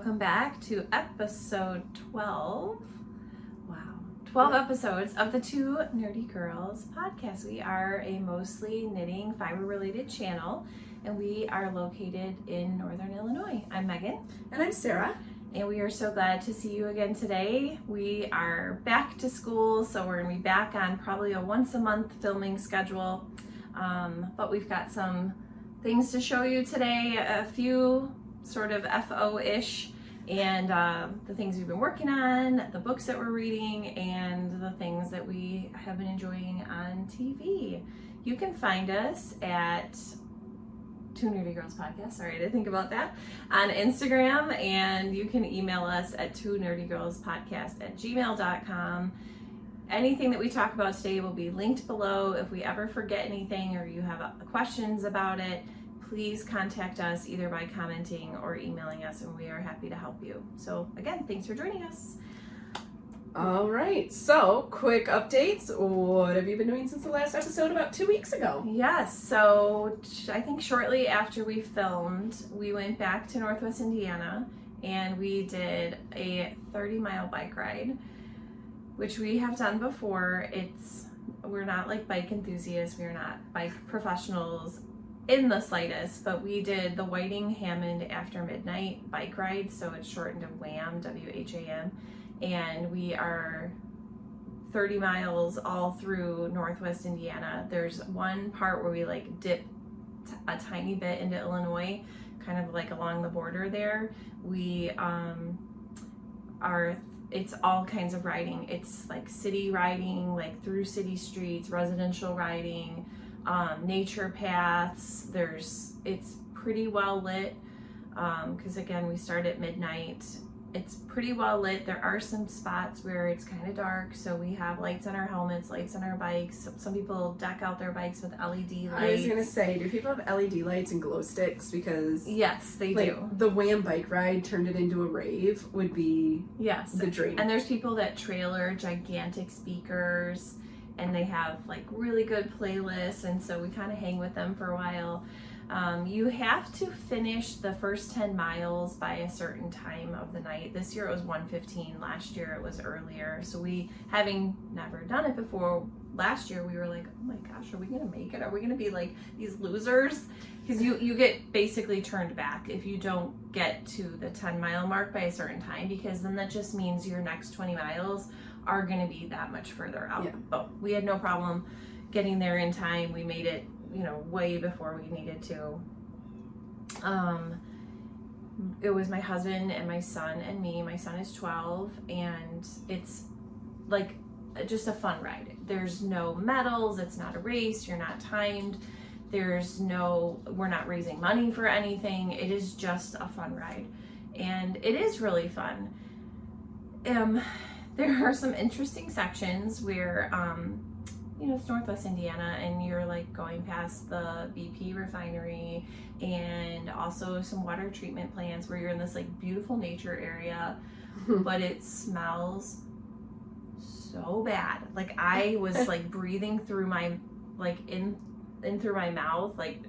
welcome back to episode 12. Wow. 12 episodes of the Two Nerdy Girls podcast. We are a mostly knitting, fiber-related channel, and we are located in Northern Illinois. I'm Megan. And I'm Sarah. And we are so glad to see you again today. We are back to school, so we're going to be back on probably a once-a-month filming schedule. But we've got some things to show you today, a few sort of FO-ish, and the things we've been working on, the books that we're reading, and the things that we have been enjoying on TV. You can find us at Two Nerdy Girls Podcast, sorry to think about that, on Instagram, and you can email us at twonerdygirlspodcast@gmail.com. Anything that we talk about today will be linked below. If we ever forget anything or you have questions about it, please contact us either by commenting or emailing us, and we are happy to help you. So again, thanks for joining us. All right, so quick updates. What have you been doing since the last episode about 2 weeks ago? Yes, so I think shortly after we filmed, we went back to Northwest Indiana and we did a 30-mile bike ride, which we have done before. We're not like bike enthusiasts, we're not bike professionals in the slightest, but we did the Whiting-Hammond After Midnight bike ride, so it's shortened to WHAM, W-H-A-M, and we are 30 miles all through Northwest Indiana. There's one part where we like dip a tiny bit into Illinois, kind of like along the border there. It's all kinds of riding. It's like city riding, like through city streets, residential riding, nature paths. It's pretty well lit, because again, we start at midnight. It's pretty well lit. There are some spots where it's kind of dark, so we have lights on our helmets, lights on our bikes. Some people deck out their bikes with LED lights. I was gonna say, do people have LED lights and glow sticks? Because yes, they do. The WHAM bike ride turned it into a rave would be the dream. And there's people that trailer gigantic speakers, and they have like really good playlists, and so we kind of hang with them for a while. You have to finish the first 10 miles by a certain time of the night. This year it was 1:15. Last year it was earlier. So we, having never done it before, last year we were like, oh my gosh, are we gonna make it? Are we gonna be like these losers? Because you get basically turned back if you don't get to the 10-mile mark by a certain time, because then that just means your next 20 miles are gonna be that much further out. Yeah. But we had no problem getting there in time. We made it, way before we needed to. It was my husband and my son and me. My son is 12, and it's like just a fun ride. There's no medals, it's not a race, you're not timed, we're not raising money for anything. It is just a fun ride, and it is really fun. There are some interesting sections where it's Northwest Indiana, and you're like going past the BP refinery and also some water treatment plants where you're in this like beautiful nature area, but it smells so bad. Like I was like breathing through my, like in through my mouth, like,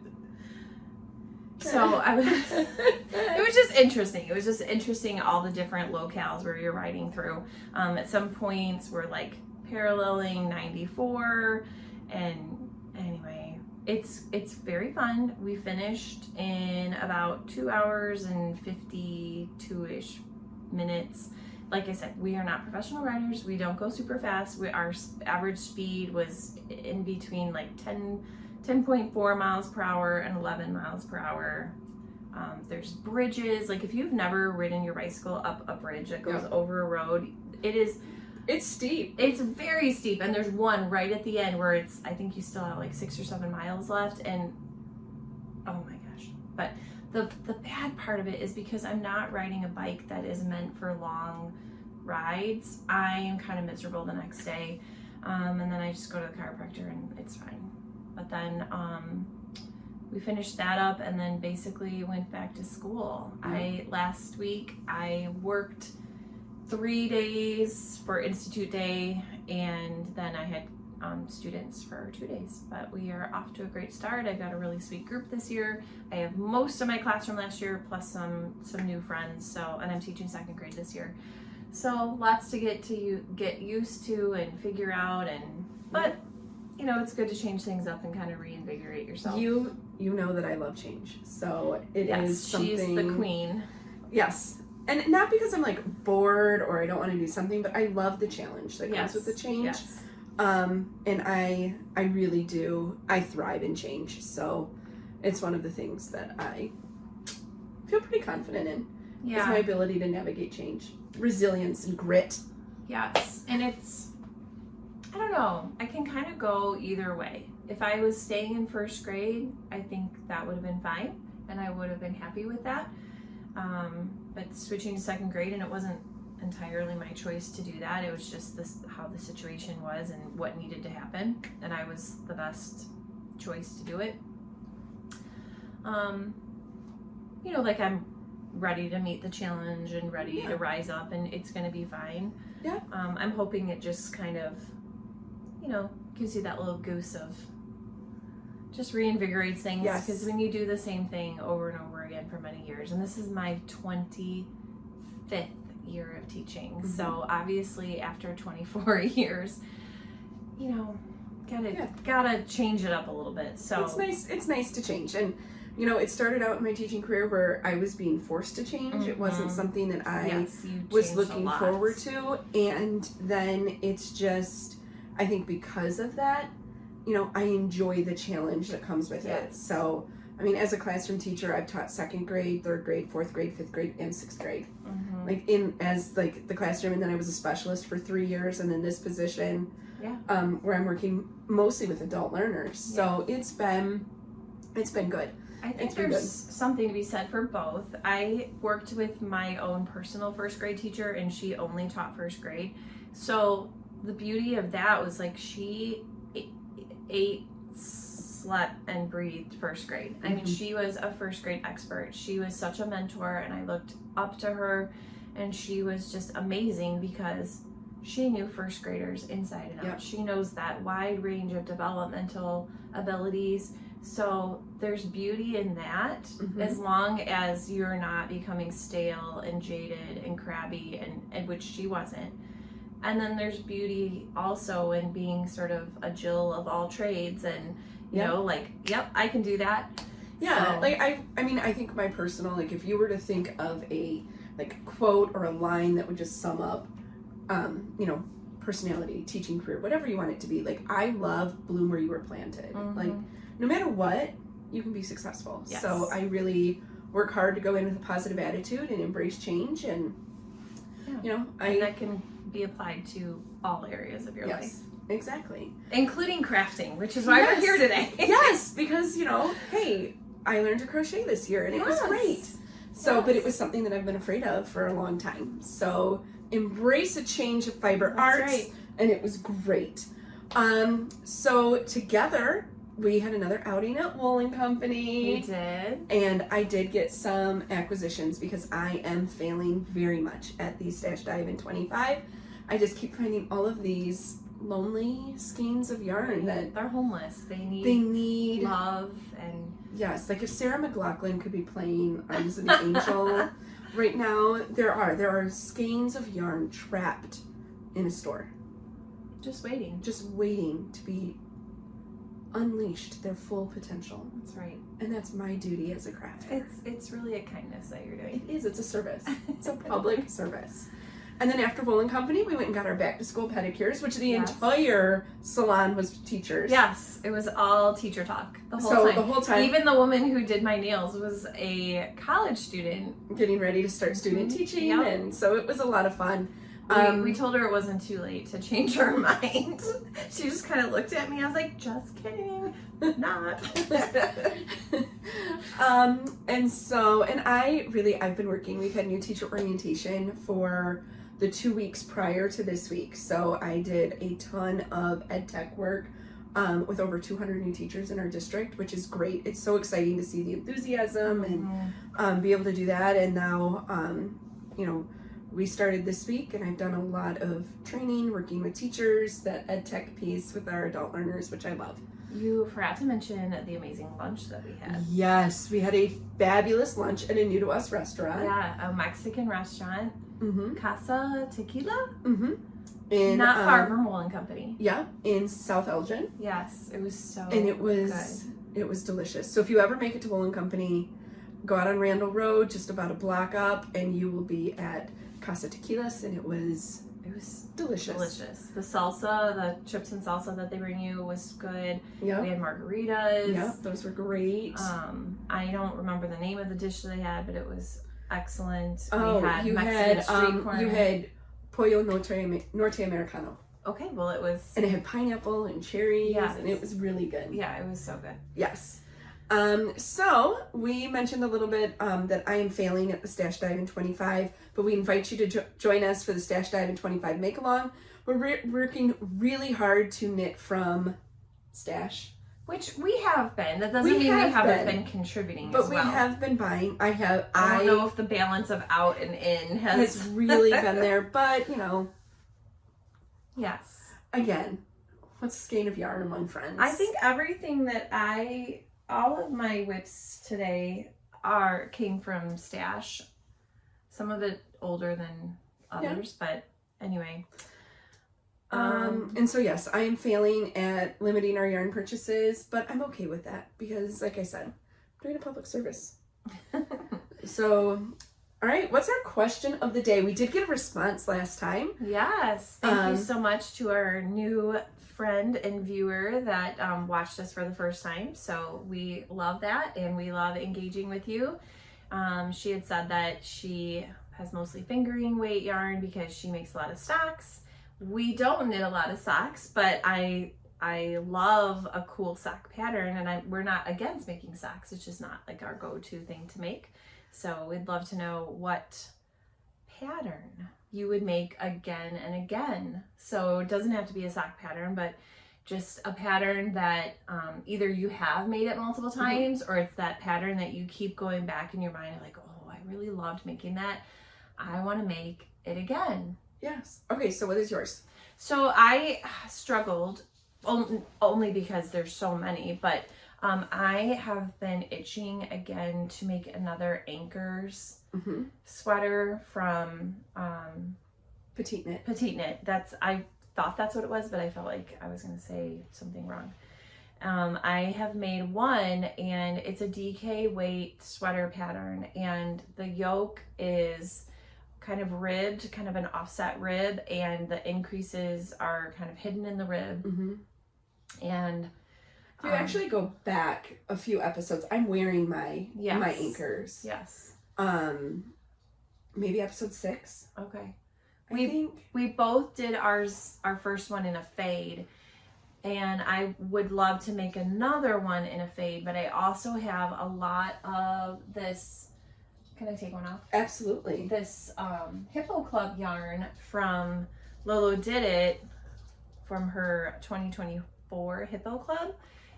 so it was just interesting. It was just interesting, all the different locales where you're riding through. At some points we're like paralleling 94, and anyway, it's very fun. We finished in about 2 hours and 52-ish minutes. Like I said, we are not professional riders. We don't go super fast. Our average speed was in between like 10.4 miles per hour and 11 miles per hour. There's bridges. Like if you've never ridden your bicycle up a bridge that goes over a road, it's steep. It's very steep, and there's one right at the end where I think you still have like 6 or 7 miles left, and oh my gosh. But the bad part of it is because I'm not riding a bike that is meant for long rides, I am kind of miserable the next day, and then I just go to the chiropractor and it's fine. But then we finished that up and then basically went back to school. Last week I worked 3 days for Institute Day, and then I had students for 2 days. But we are off to a great start. I've got a really sweet group this year. I have most of my classroom last year, plus some new friends. And I'm teaching 2nd grade this year. So lots to get used to and figure out, but you know, it's good to change things up and kind of reinvigorate yourself. You know that I love change, so it is something. She's the queen. Yes, and not because I'm like bored or I don't want to do something, but I love the challenge that comes with the change. Yes. And I really do. I thrive in change, so it's one of the things that I feel pretty confident in. Yeah. Is my ability to navigate change, resilience, and grit. Yes, and I don't know, I can kind of go either way. If I was staying in 1st grade, I think that would have been fine, and I would have been happy with that. But switching to 2nd grade, and it wasn't entirely my choice to do that. It was just how the situation was and what needed to happen, and I was the best choice to do it. You know, like I'm ready to meet the challenge and ready to rise up, and it's going to be fine. Yeah. I'm hoping it just kind of, you know, gives you that little goose of just reinvigorates things. Yes. Because when you do the same thing over and over again for many years, and this is my 25th year of teaching, so obviously after 24 years, you know, gotta change it up a little bit. So it's nice to change. And you know, it started out in my teaching career where I was being forced to change. It wasn't something that I was looking forward to. And then it's just, I think because of that, you know, I enjoy the challenge that comes with it. So, I mean, as a classroom teacher, I've taught 2nd grade, 3rd grade, 4th grade, 5th grade, and 6th grade. Like as the classroom, and then I was a specialist for 3 years, and in this position, where I'm working mostly with adult learners. So it's been good. I think there's something to be said for both. I worked with my own personal 1st grade teacher, and she only taught 1st grade. So the beauty of that was like she ate, slept, and breathed 1st grade. I mean, she was a 1st grade expert. She was such a mentor, and I looked up to her, and she was just amazing because she knew 1st graders inside and out. Yep. She knows that wide range of developmental abilities. So there's beauty in that, as long as you're not becoming stale and jaded and crabby, and which she wasn't. And then there's beauty also in being sort of a Jill of all trades, and you know, like, I can do that. Yeah, so. Like I mean, I think my personal, like, if you were to think of a like quote or a line that would just sum up, you know, personality, teaching career, whatever you want it to be. Like, I love bloom where you were planted. Like, no matter what, you can be successful. Yes. So I really work hard to go in with a positive attitude and embrace change, and you know, and that can be applied to all areas of your life. Exactly. Including crafting, which is why we're here today. Yes, because, you know, hey, I learned to crochet this year, and it was great. So, but it was something that I've been afraid of for a long time. So embrace a change of fiber arts, and it was great. So together, we had another outing at Wool & Company. We did. And I did get some acquisitions because I am failing very much at the Stash Dive in 25. I just keep finding all of these lonely skeins of yarn that they're homeless. They need love. And yes, like if Sarah McLachlan could be playing Arms of the Angel right now, there are skeins of yarn trapped in a store, just waiting to be unleashed their full potential. That's right. And that's my duty as a crafter. It's really a kindness that you're doing. It is. It's a service. It's a public service. And then after Wool & Company, we went and got our back to school pedicures, which the entire salon was teachers. Yes, it was all teacher talk the whole time. Even the woman who did my nails was a college student. Getting ready to start student teaching. Yep. And so it was a lot of fun. We told her it wasn't too late to change her mind. She just kind of looked at me. I was like, just kidding. Not. I've been working. We've had new teacher orientation for the 2 weeks prior to this week. So I did a ton of ed tech work with over 200 new teachers in our district, which is great. It's so exciting to see the enthusiasm and be able to do that. And now, you know, we started this week, and I've done a lot of training, working with teachers, that ed tech piece with our adult learners, which I love. You forgot to mention the amazing lunch that we had. Yes, we had a fabulous lunch at a new to us restaurant. Yeah, a Mexican restaurant, Casa Tequila. Not far from Wool and Company. Yeah, in South Elgin. Yes, it was so and it was good. It was delicious. So if you ever make it to Wool and Company, go out on Randall Road, just about a block up, and you will be at Casa Tequilas, and it was delicious. Delicious. The salsa, the chips and salsa that they bring you was good. Yeah. We had margaritas. Yeah, those were great. I don't remember the name of the dish that they had, but it was excellent. Oh, we had you Mexican had street corn. you had pollo norte americano. Okay, well it was. And it had pineapple and cherries, yes. and it was really good. Yeah, it was so good. Yes. So we mentioned a little bit that I am failing at the Stash Dive in 25, but we invite you to join us for the Stash Dive in 25 make along. We're working really hard to knit from stash, which we have been. That doesn't mean we haven't been contributing, but as well. we have been buying. I don't know if the balance of out and in has really been there, but you know. Yes. Again, what's a skein of yarn among friends? I think everything that all of my whips today came from stash. Some of it older than others, but anyway. And so yes, I am failing at limiting our yarn purchases, but I'm okay with that because, like I said, I'm doing a public service. So, all right, what's our question of the day? We did get a response last time. Yes, thank you so much to our new friend and viewer that watched us for the first time. So we love that, and we love engaging with you. She had said that she has mostly fingering weight yarn because she makes a lot of socks. We don't knit a lot of socks, but I love a cool sock pattern, and we're not against making socks. It's just not like our go-to thing to make. So we'd love to know what pattern you would make again and again. So it doesn't have to be a sock pattern, but just a pattern that either you have made it multiple times, or it's that pattern that you keep going back in your mind like, oh, I really loved making that. I want to make it again. Yes. Okay, so what is yours? So I struggled only because there's so many, but I have been itching again to make another Anchors sweater from Petite Knit. Petite Knit. I thought that's what it was, but I felt like I was going to say something wrong. I have made one, and it's a DK weight sweater pattern, and the yoke is kind of ribbed, kind of an offset rib, and the increases are kind of hidden in the rib. And if you actually go back a few episodes, I'm wearing my Anchors. Yes. Maybe episode 6. Okay. I think we both did our first one in a fade, and I would love to make another one in a fade, but I also have a lot of this. Can I take one off? Absolutely. This Hippo Club yarn from Lolo Did It from her 2024 Hippo Club,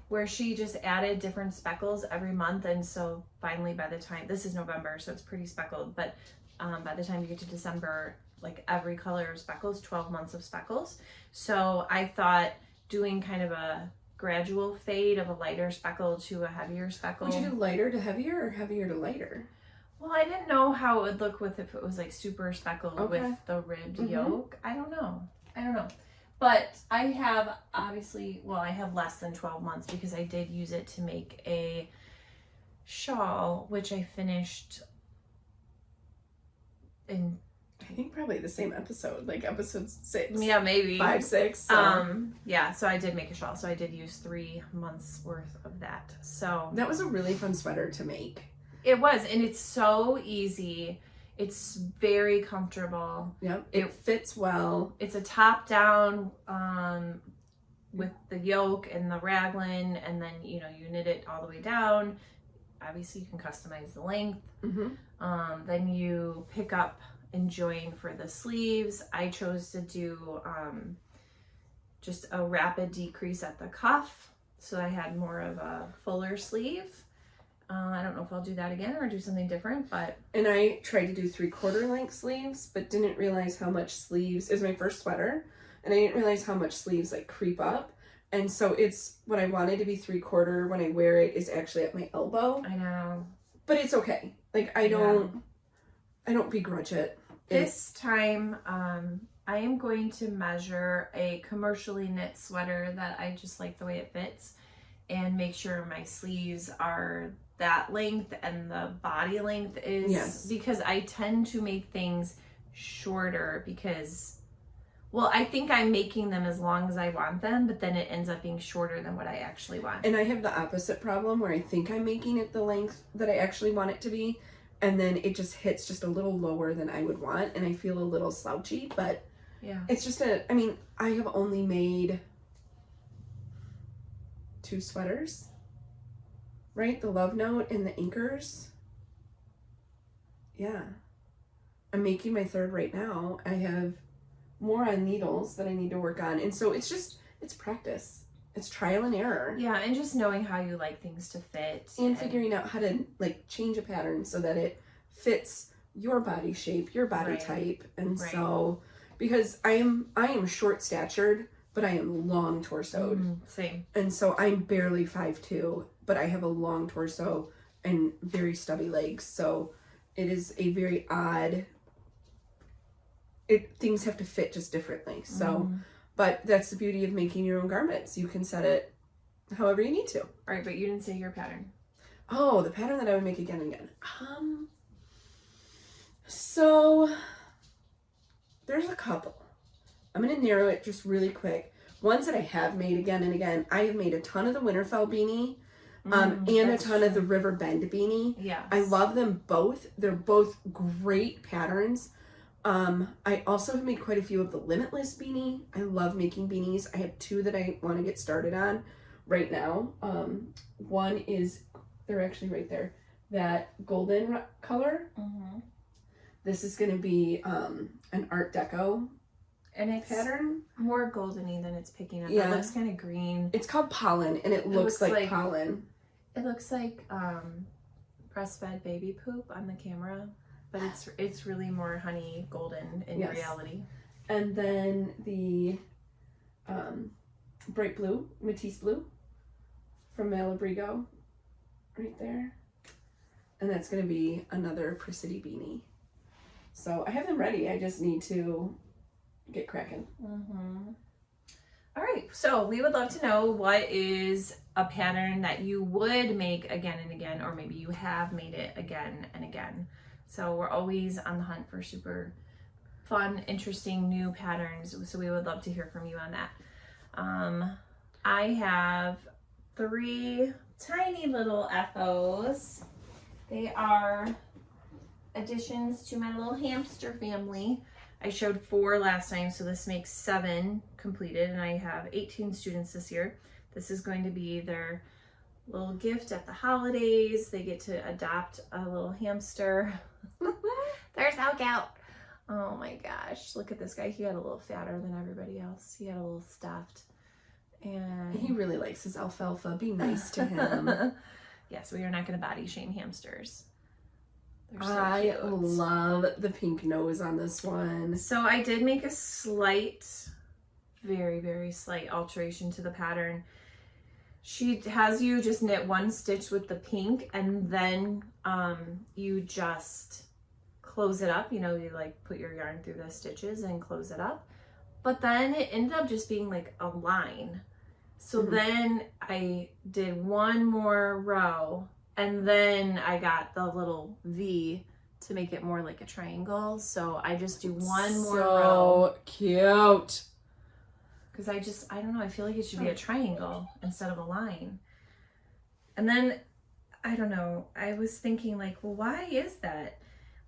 where she just added different speckles every month. And so finally, by the time, this is November, so it's pretty speckled, but by the time you get to December, like every color of speckles, 12 months of speckles. So I thought doing kind of a gradual fade of a lighter speckle to a heavier speckle. Would you do lighter to heavier or heavier to lighter? Well, I didn't know how it would look if it was like super speckled with the ribbed yoke. I don't know. But I have I have less than 12 months because I did use it to make a shawl, which I finished in, I think probably the same episode, like episode 6. Yeah, maybe 5, 6. So. Yeah, so I did make a shawl. So I did use 3 months worth of that. So that was a really fun sweater to make. It was, and it's so easy. It's very comfortable. Yep, it fits well. It's a top down with the yoke and the raglan, and then you knit it all the way down. Obviously, you can customize the length. Then you pick up and join for the sleeves. I chose to do just a rapid decrease at the cuff, so I had more of a fuller sleeve. I don't know if I'll do that again or do something different, but. And I tried to do 3/4 length sleeves, but didn't realize how much sleeves, it was my first sweater, and I didn't realize how much sleeves like creep up. And so it's, what I wanted to be 3/4 when I wear it is actually at my elbow. I know. But it's okay. Like, I don't begrudge it. This time, I am going to measure a commercially knit sweater that I just like the way it fits, and make sure my sleeves are that length and the body length is. Yes. Because I tend to make things shorter because, well, I think I'm making them as long as I want them, but then it ends up being shorter than what I actually want. And I have the opposite problem where I think I'm making it the length that I actually want it to be, and then it just hits just a little lower than I would want, and I feel a little slouchy, but yeah, it's just I mean, I have only made 2 sweaters, right? The Love Note and the Inkers. Yeah. I'm making my 3rd right now. I have more on needles that I need to work on. And so it's practice. It's trial and error. Yeah, and just knowing how you like things to fit. And figuring out how to like change a pattern so that it fits your body shape, your body type. And so, because I am short statured, but I am long torsoed. Same. And so I'm barely 5'2", but I have a long torso and very stubby legs. So it is a very odd, things have to fit just differently. So, but that's the beauty of making your own garments. You can set it however you need to. All right, but you didn't say your pattern. Oh, the pattern that I would make again and again. So there's a couple. I'm going to narrow it just really quick. Ones that I have made again and again. I have made a ton of the Winterfell beanie and a ton of the River Bend beanie. Yes. I love them both. They're both great patterns. I also have made quite a few of the Limitless beanie. I love making beanies. I have 2 that I want to get started on right now. One is, they're actually right there, that golden color. This is going to be an Art Deco and it's pattern. More goldeny than it's picking up. Yeah. It looks kind of green. It's called Pollen, and it looks like pollen. It looks like breastfed baby poop on the camera, but it's really more honey golden in reality. And then the bright blue, Matisse blue from Malabrigo, right there. And that's going to be another Priscity beanie. So I have them ready. I just need to get cracking. All right. So we would love to know what is a pattern that you would make again and again, or maybe you have made it again and again. So we're always on the hunt for super fun, interesting new patterns. So we would love to hear from you on that. I have 3 tiny little FOs. They are additions to my little hamster family. I showed 4 last time, so this makes 7 completed, and I have 18 students this year. This is going to be their little gift at the holidays. They get to adopt a little hamster. They're so cute. Oh my gosh, look at this guy. He got a little fatter than everybody else. He got a little stuffed. And he really likes his alfalfa. Be nice to him. Yes, we are not going to body shame hamsters. So I love the pink nose on this one. So I did make a slight, very, very slight alteration to the pattern. She has you just knit 1 stitch with the pink, and then you just close it up. You know, you like put your yarn through the stitches and close it up. But then it ended up just being like a line. So then I did 1 more row, and then I got the little V to make it more like a triangle. So I just do 1 more row. So cute. Because I don't know, I feel like it should be a triangle instead of a line. And then, I don't know, I was thinking like, well, why is that?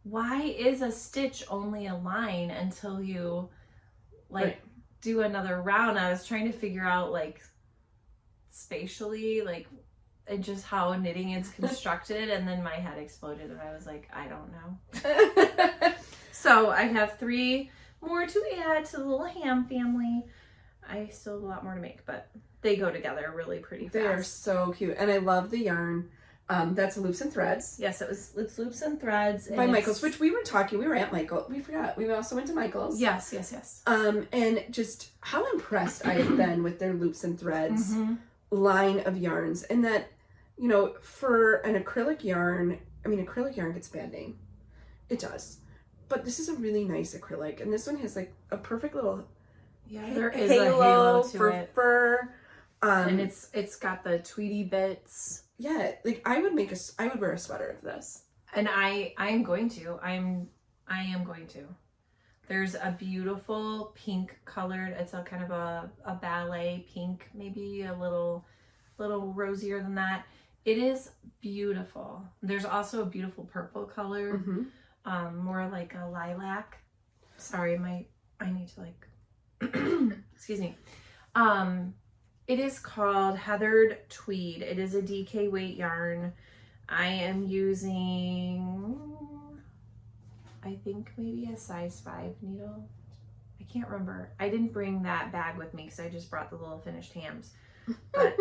Why is a stitch only a line until you like do another round? I was trying to figure out like spatially, like, and just how knitting is constructed, and then my head exploded and I was like, I don't know. So I have 3 more to add to the little ham family. I still have a lot more to make, but they go together really pretty fast. They are so cute, and I love the yarn. That's Loops and Threads. Yes, it's Loops and Threads. By Michaels, which we were at Michael. We forgot. We also went to Michaels. Yes. And just how impressed I have been with their Loops and Threads line of yarns. And that, you know, for an acrylic yarn, I mean, acrylic yarn gets a bad name. It does. But this is a really nice acrylic. And this one has like a perfect little there is a halo to for it. Fur. And it's got the Tweety bits. Yeah, like I would wear a sweater of this. And I am going to. I am going to. There's a beautiful pink colored, it's a kind of a ballet pink, maybe a little rosier than that. It is beautiful. There's also a beautiful purple color, more like a lilac. Sorry, I need to like, excuse me. It is called Heathered Tweed. It is a DK weight yarn. I am using, I think maybe a size 5 needle. I can't remember. I didn't bring that bag with me because I just brought the little finished hams. But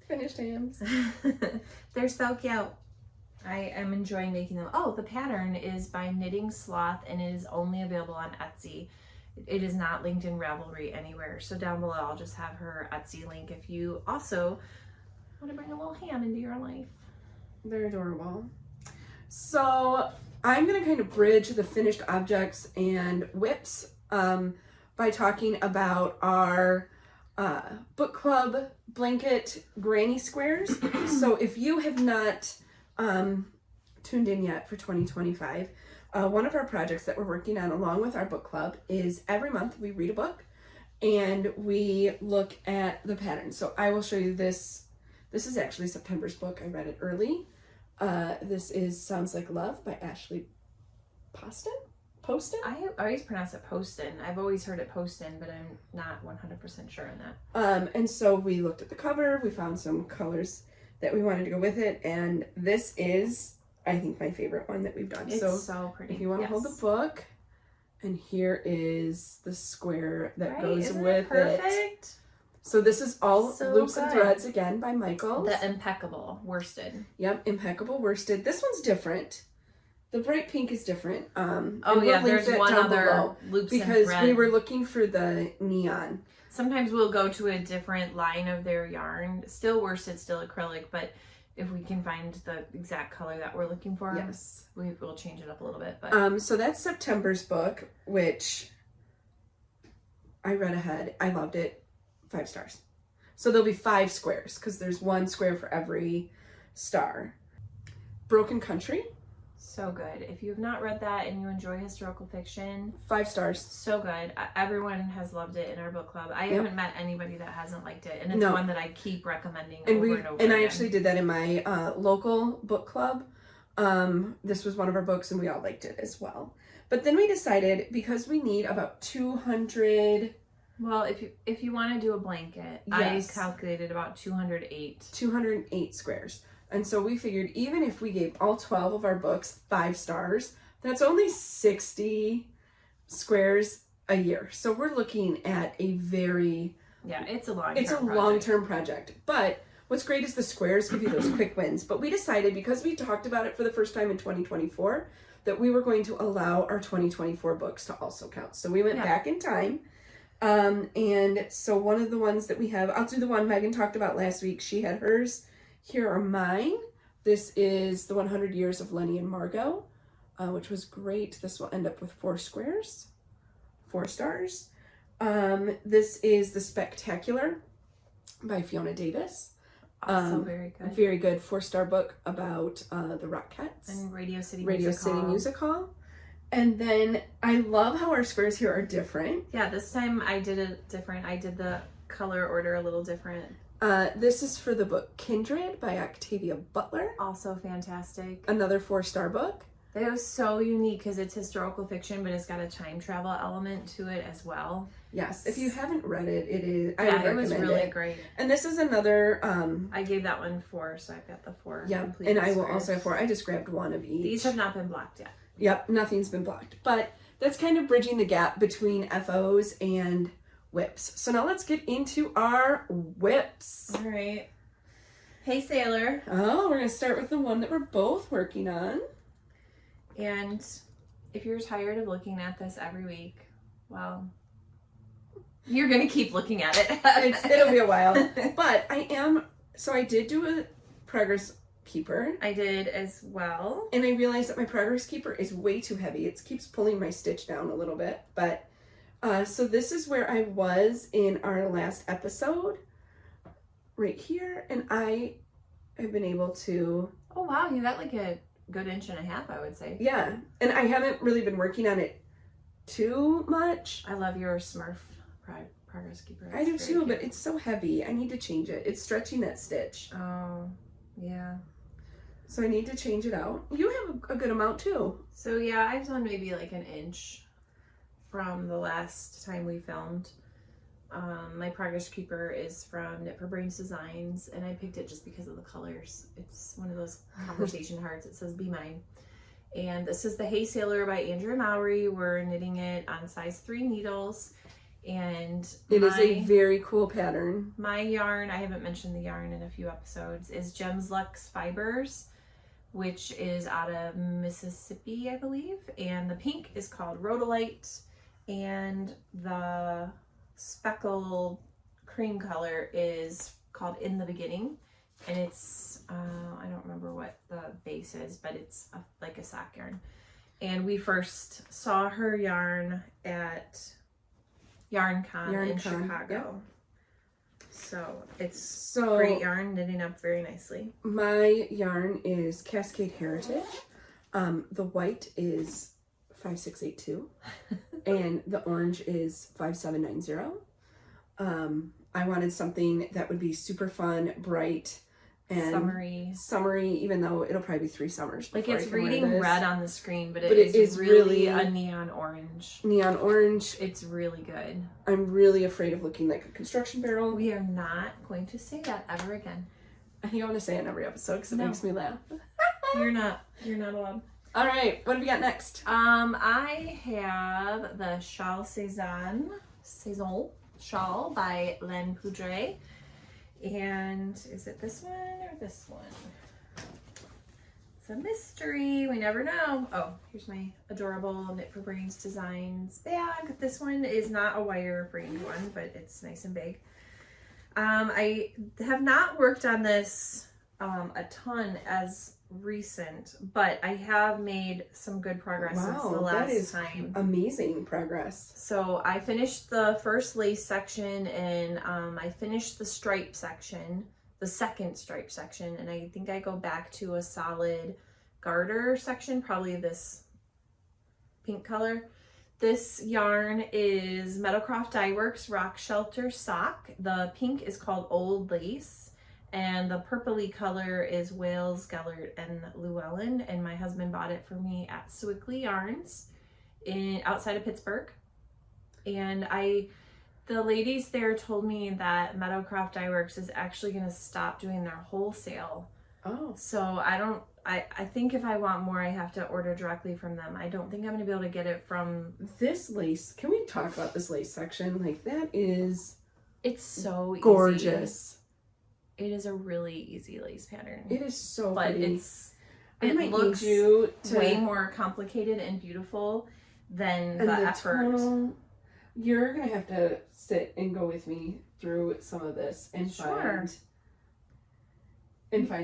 finished hams. They're so cute. I am enjoying making them. Oh, the pattern is by Knitting Sloth and it is only available on Etsy. It is not linked in Ravelry anywhere. So down below, I'll just have her Etsy link if you also want to bring a little ham into your life. They're adorable. So I'm going to kind of bridge the finished objects and whips by talking about our book club blanket granny squares. So if you have not tuned in yet for 2025, one of our projects that we're working on along with our book club is every month we read a book and we look at the patterns. So I will show you this. This is actually September's book. I read it early. This is Sounds Like Love by Ashley Poston? I always pronounce it Poston. I've always heard it Poston, but I'm not 100% sure on that. And so we looked at the cover. We found some colors that we wanted to go with it. And this is, I think, my favorite one that we've done. It's so pretty. If you want to hold the book, and here is the square that goes Isn't with it perfect? So this is all So Loops and good. Threads again by Michaels. The impeccable worsted. Yep, impeccable worsted. This one's different. The bright pink is different. Oh yeah, there's one other Loops and because Thread. we were looking for the neon. Sometimes we'll go to a different line of their yarn. Still worsted, still acrylic, but if we can find the exact color that we're looking for, yes, we will change it up a little bit. But so that's September's book, which I read ahead. I loved it. 5 stars. So there'll be 5 squares because there's 1 square for every star. Broken Country. So good. If you have not read that and you enjoy historical fiction, 5 stars. So good. Everyone has loved it in our book club. I haven't met anybody that hasn't liked it, and it's one that I keep recommending over and over. And I actually did that in my local book club. This was one of our books, and we all liked it as well. But then we decided, because we need about 200. Well, if you want to do a blanket, yes. I calculated about 208. 208 squares. And so we figured even if we gave all 12 of our books 5 stars, that's only 60 squares a year. So we're looking at a very... Yeah, it's a long-term project. But what's great is the squares give you those quick wins. But we decided, because we talked about it for the first time in 2024, that we were going to allow our 2024 books to also count. So we went back in time. And so one of the ones that we have, I'll do the one Megan talked about last week. She had hers. Here are mine. This is the 100 Years of Lenny and Margot, which was great. This will end up with 4 squares, 4 stars. This is The Spectacular by Fiona Davis. Also very good. Very good 4-star book about the Rockettes. And Radio City Music Hall. And then I love how our squares here are different. Yeah, this time I did it different. I did the color order a little different. This is for the book Kindred by Octavia Butler. Also fantastic. Another 4-star book. It was so unique because it's historical fiction, but it's got a time travel element to it as well. Yes, if you haven't read it, it is. I would recommend it was really great. And this is another. I gave that one 4, so I've got the 4. Yeah, and I will also have 4. I just grabbed one of each. These have not been blocked yet. Yep, nothing's been blocked. But that's kind of bridging the gap between FOs and whips. So now let's get into our whips. All right. Hey Sailor. Oh, we're going to start with the one that we're both working on. And if you're tired of looking at this every week, well, you're going to keep looking at it. It'll be a while. But I did do a progress keeper. I did as well. And I realized that my progress keeper is way too heavy. It keeps pulling my stitch down a little bit. But, so this is where I was in our last episode. Right here. And I have been able to... Oh, wow. You got like a good 1.5 inches, I would say. Yeah. And I haven't really been working on it too much. I love your Smurf progress keeper. I do too, but it's so heavy. I need to change it. It's stretching that stitch. Oh, yeah. So I need to change it out. You have a good amount too. So yeah, I've done maybe like 1 inch from the last time we filmed. My progress keeper is from Knit for Brains Designs, and I picked it just because of the colors. It's one of those conversation hearts. It says "Be Mine." And this is the Hey Sailor by Andrea Mowry. We're knitting it on size 3 needles. And it is a very cool pattern. My yarn, I haven't mentioned the yarn in a few episodes, is Gems Luxe Fibers, which is out of Mississippi, I believe. And the pink is called Rhodolite, and the speckled cream color is called In the Beginning. And it's, I don't remember what the base is, but it's like a sock yarn. And we first saw her yarn at YarnCon in Chicago. Yep. So it's great yarn, knitting up very nicely. My yarn is Cascade Heritage. The white is 5682 and the orange is 5790. I wanted something that would be super fun, bright, and summery, even though it'll probably be 3 summers. Like it's reading red on the screen, but it is really a neon orange. Neon orange. It's really good. I'm really afraid of looking like a construction barrel. We are not going to say that ever again. I think I want to say it in every episode because it makes me laugh. You're not allowed. All right, what do we got next? I have the Châle Saison shawl by Len Poudre. And is it this one or this one? It's a mystery. We never know. Oh, here's my adorable Knit for Brains Designs bag. This one is not a wire framed one, but it's nice and big. I have not worked on this a ton as recent, but I have made some good progress since the last time. Amazing progress. So I finished the first lace section, and I finished the stripe section, the second stripe section, and I think I go back to a solid garter section, probably this pink color. This yarn is Meadowcroft Dye Works Rock Shelter Sock. The pink is called Old Lace. And the purpley color is Wales, Gellert, and Llewellyn. And my husband bought it for me at Swickley Yarns outside of Pittsburgh. And the ladies there told me that Meadowcroft Dye Works is actually going to stop doing their wholesale. Oh. So I think if I want more, I have to order directly from them. I don't think I'm going to be able to get it from... This lace, can we talk about this lace section? Like, that is... It's so gorgeous. Easy. It is a really easy lace pattern. It is so pretty. But it looks way more complicated and beautiful than the effort. Tonal, you're going to have to sit and go with me through some of this and find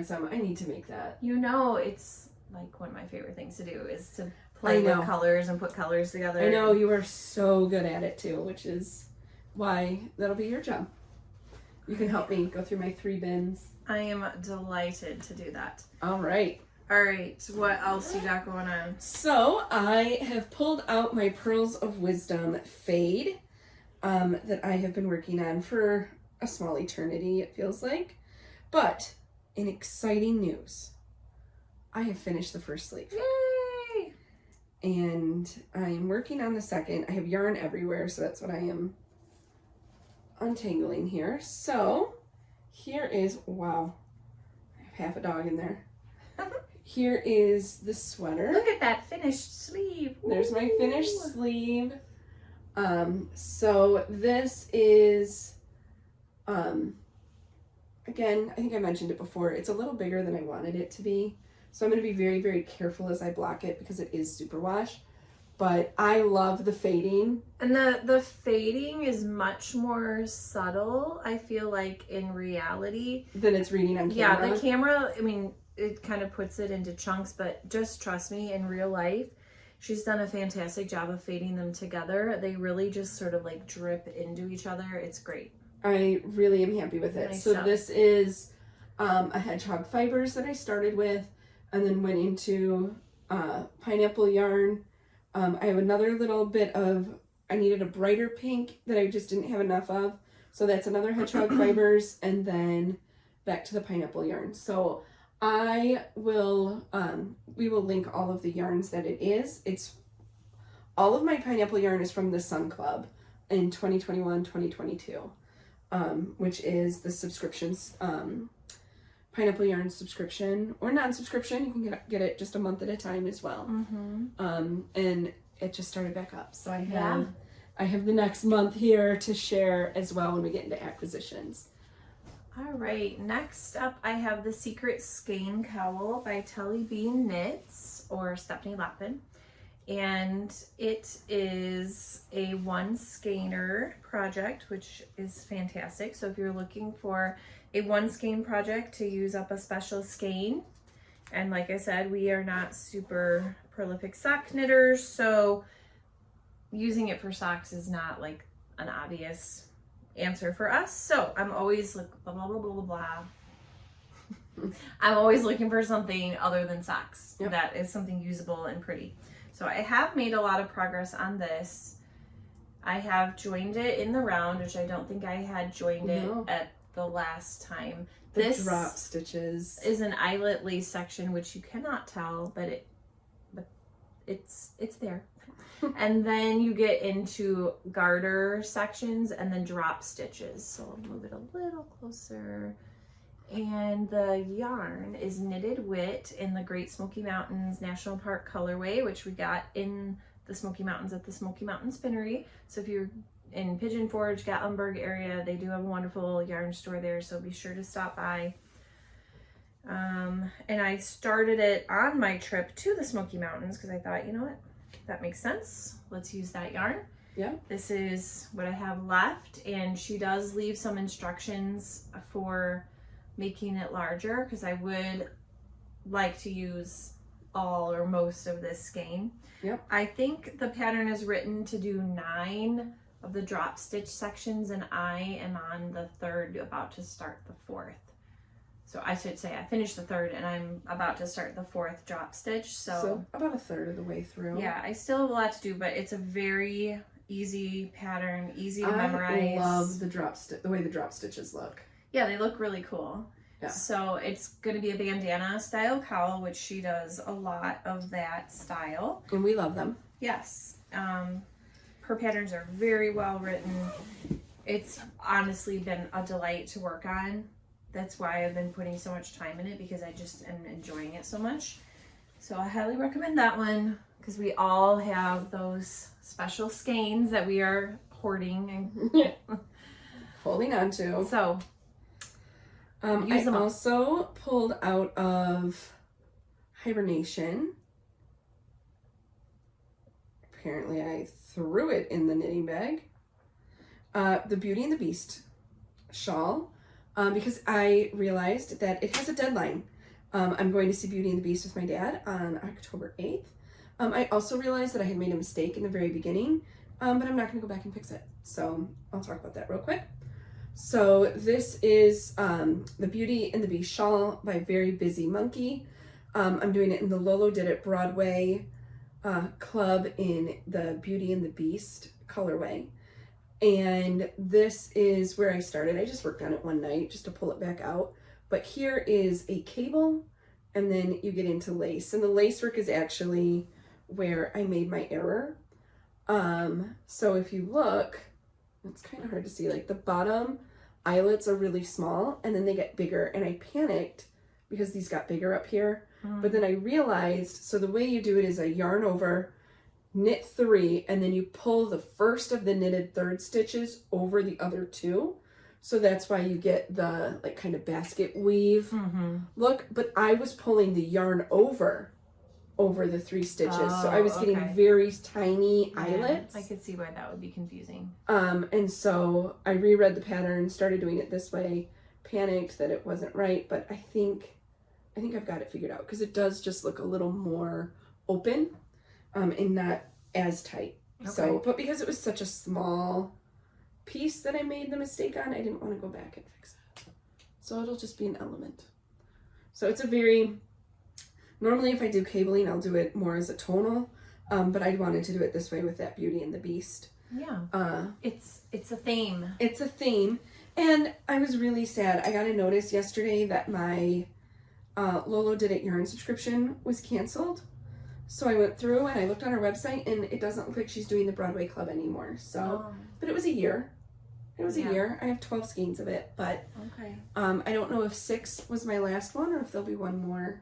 some. I need to make that. You know, it's like one of my favorite things to do is to play with colors and put colors together. I know, you are so good at it too, which is why that'll be your job. You can help me go through my 3 bins. I am delighted to do that. All right. All right. What else you got going on? So I have pulled out my Pearls of Wisdom fade that I have been working on for a small eternity, it feels like. But in exciting news, I have finished the first sleeve. Yay! And I am working on the second. I have yarn everywhere, so that's what I am untangling here. So here is, wow, I have half a dog in there. Here is the sweater. Look at that finished sleeve. There's my finished sleeve. So this is again, I think I mentioned it before, it's a little bigger than I wanted it to be. So I'm going to be very, very careful as I block it because it is superwash. But I love the fading. And the fading is much more subtle, I feel like, in reality. Than it's reading on camera. Yeah, the camera, I mean, it kind of puts it into chunks, but just trust me, in real life, she's done a fantastic job of fading them together. They really just sort of like drip into each other. It's great. I really am happy with it. Nice so job. This is a hedgehog fibers that I started with and then went into pineapple yarn. I have another little bit of, I needed a brighter pink that I just didn't have enough of. So that's another hedgehog fibers, and then back to the pineapple yarn. So I will, we will link all of the yarns that it is. It's, all of my pineapple yarn is from the Sun Club in 2021, 2022, which is the subscriptions, pineapple yarn subscription or non-subscription. You can get it just a month at a time as well. And it just started back up. So I have the next month here to share as well when we get into acquisitions. All right, next up I have the Secret Skein Cowl by Telly Bean Knits, or Stephanie Lappin. And it is a one skeiner project, which is fantastic. So if you're looking for a one skein project to use up a special skein, and like I said, we are not super prolific sock knitters, so using it for socks is not like an obvious answer for us. So I'm always like blah blah blah blah blah blah. I'm always looking for something other than socks that is something usable and pretty. So I have made a lot of progress on this. I have joined it in the round, which I don't think I had joined it at the last time. This drop stitches is an eyelet lace section, which you cannot tell, but it's there. And then you get into garter sections and then drop stitches. So I'll move it a little closer. And the yarn is knitted wit in the Great Smoky Mountains National Park colorway, which we got in the Smoky Mountains at the Smoky Mountain Spinnery. So if you're in Pigeon Forge, Gatlinburg area, they do have a wonderful yarn store there, so be sure to stop by. And I started it on my trip to the Smoky Mountains because I thought, you know what, that makes sense. Let's use that yarn. Yeah. This is what I have left, and she does leave some instructions for making it larger because I would like to use all or most of this skein. Yep. I think the pattern is written to do 9 of the drop stitch sections, and I am on the 3rd, about to start the 4th. So I should say I finished the 3rd and I'm about to start the 4th drop stitch. So about a 1/3 of the way through. Yeah, I still have a lot to do, but it's a very easy pattern, easy to memorize. I love the way the drop stitches look. Yeah, they look really cool. Yeah. So it's going to be a bandana style cowl, which she does a lot of that style. And we love them. Yes. Her patterns are very well written. It's honestly been a delight to work on. That's why I've been putting so much time in it, because I just am enjoying it so much. So I highly recommend that one, because we all have those special skeins that we are hoarding and holding on to. So I also pulled out of hibernation. Apparently I threw it in the knitting bag. The Beauty and the Beast shawl, because I realized that it has a deadline. I'm going to see Beauty and the Beast with my dad on October 8th. I also realized that I had made a mistake in the very beginning, but I'm not going to go back and fix it. So I'll talk about that real quick. So this is the Beauty and the Beast shawl by Very Busy Monkey. I'm doing it in the Lolo Did It Broadway club in the Beauty and the Beast colorway. And this is where I started. I just worked on it one night just to pull it back out. But here is a cable, and then you get into lace. And the lace work is actually where I made my error. So if you look, it's kind of hard to see, like the bottom eyelets are really small and then they get bigger, and I panicked because these got bigger up here. But then I realized, so the way you do it is a yarn over, knit 3, and then you pull the first of the knitted 3rd stitches over the other 2. So that's why you get the like kind of basket weave look. But I was pulling the yarn over the 3 stitches. So I was getting very tiny eyelets. I could see why that would be confusing. And so I reread the pattern, started doing it this way, panicked that it wasn't right, but I think I've got it figured out because it does just look a little more open and not as tight. So, but because it was such a small piece that I made the mistake on, I didn't want to go back and fix it. So it'll just be an element. So it's a very, normally if I do cabling, I'll do it more as a tonal, but I wanted to do it this way with that Beauty and the Beast. Yeah. It's a theme. It's a theme. And I was really sad. I got a notice yesterday that my Lolo Did It yarn subscription was canceled. So I went through and I looked on her website and it doesn't look like she's doing the Broadway Club anymore. So, but it was a year. It was a year. I have 12 skeins of it, but I don't know if 6 was my last one or if there'll be one more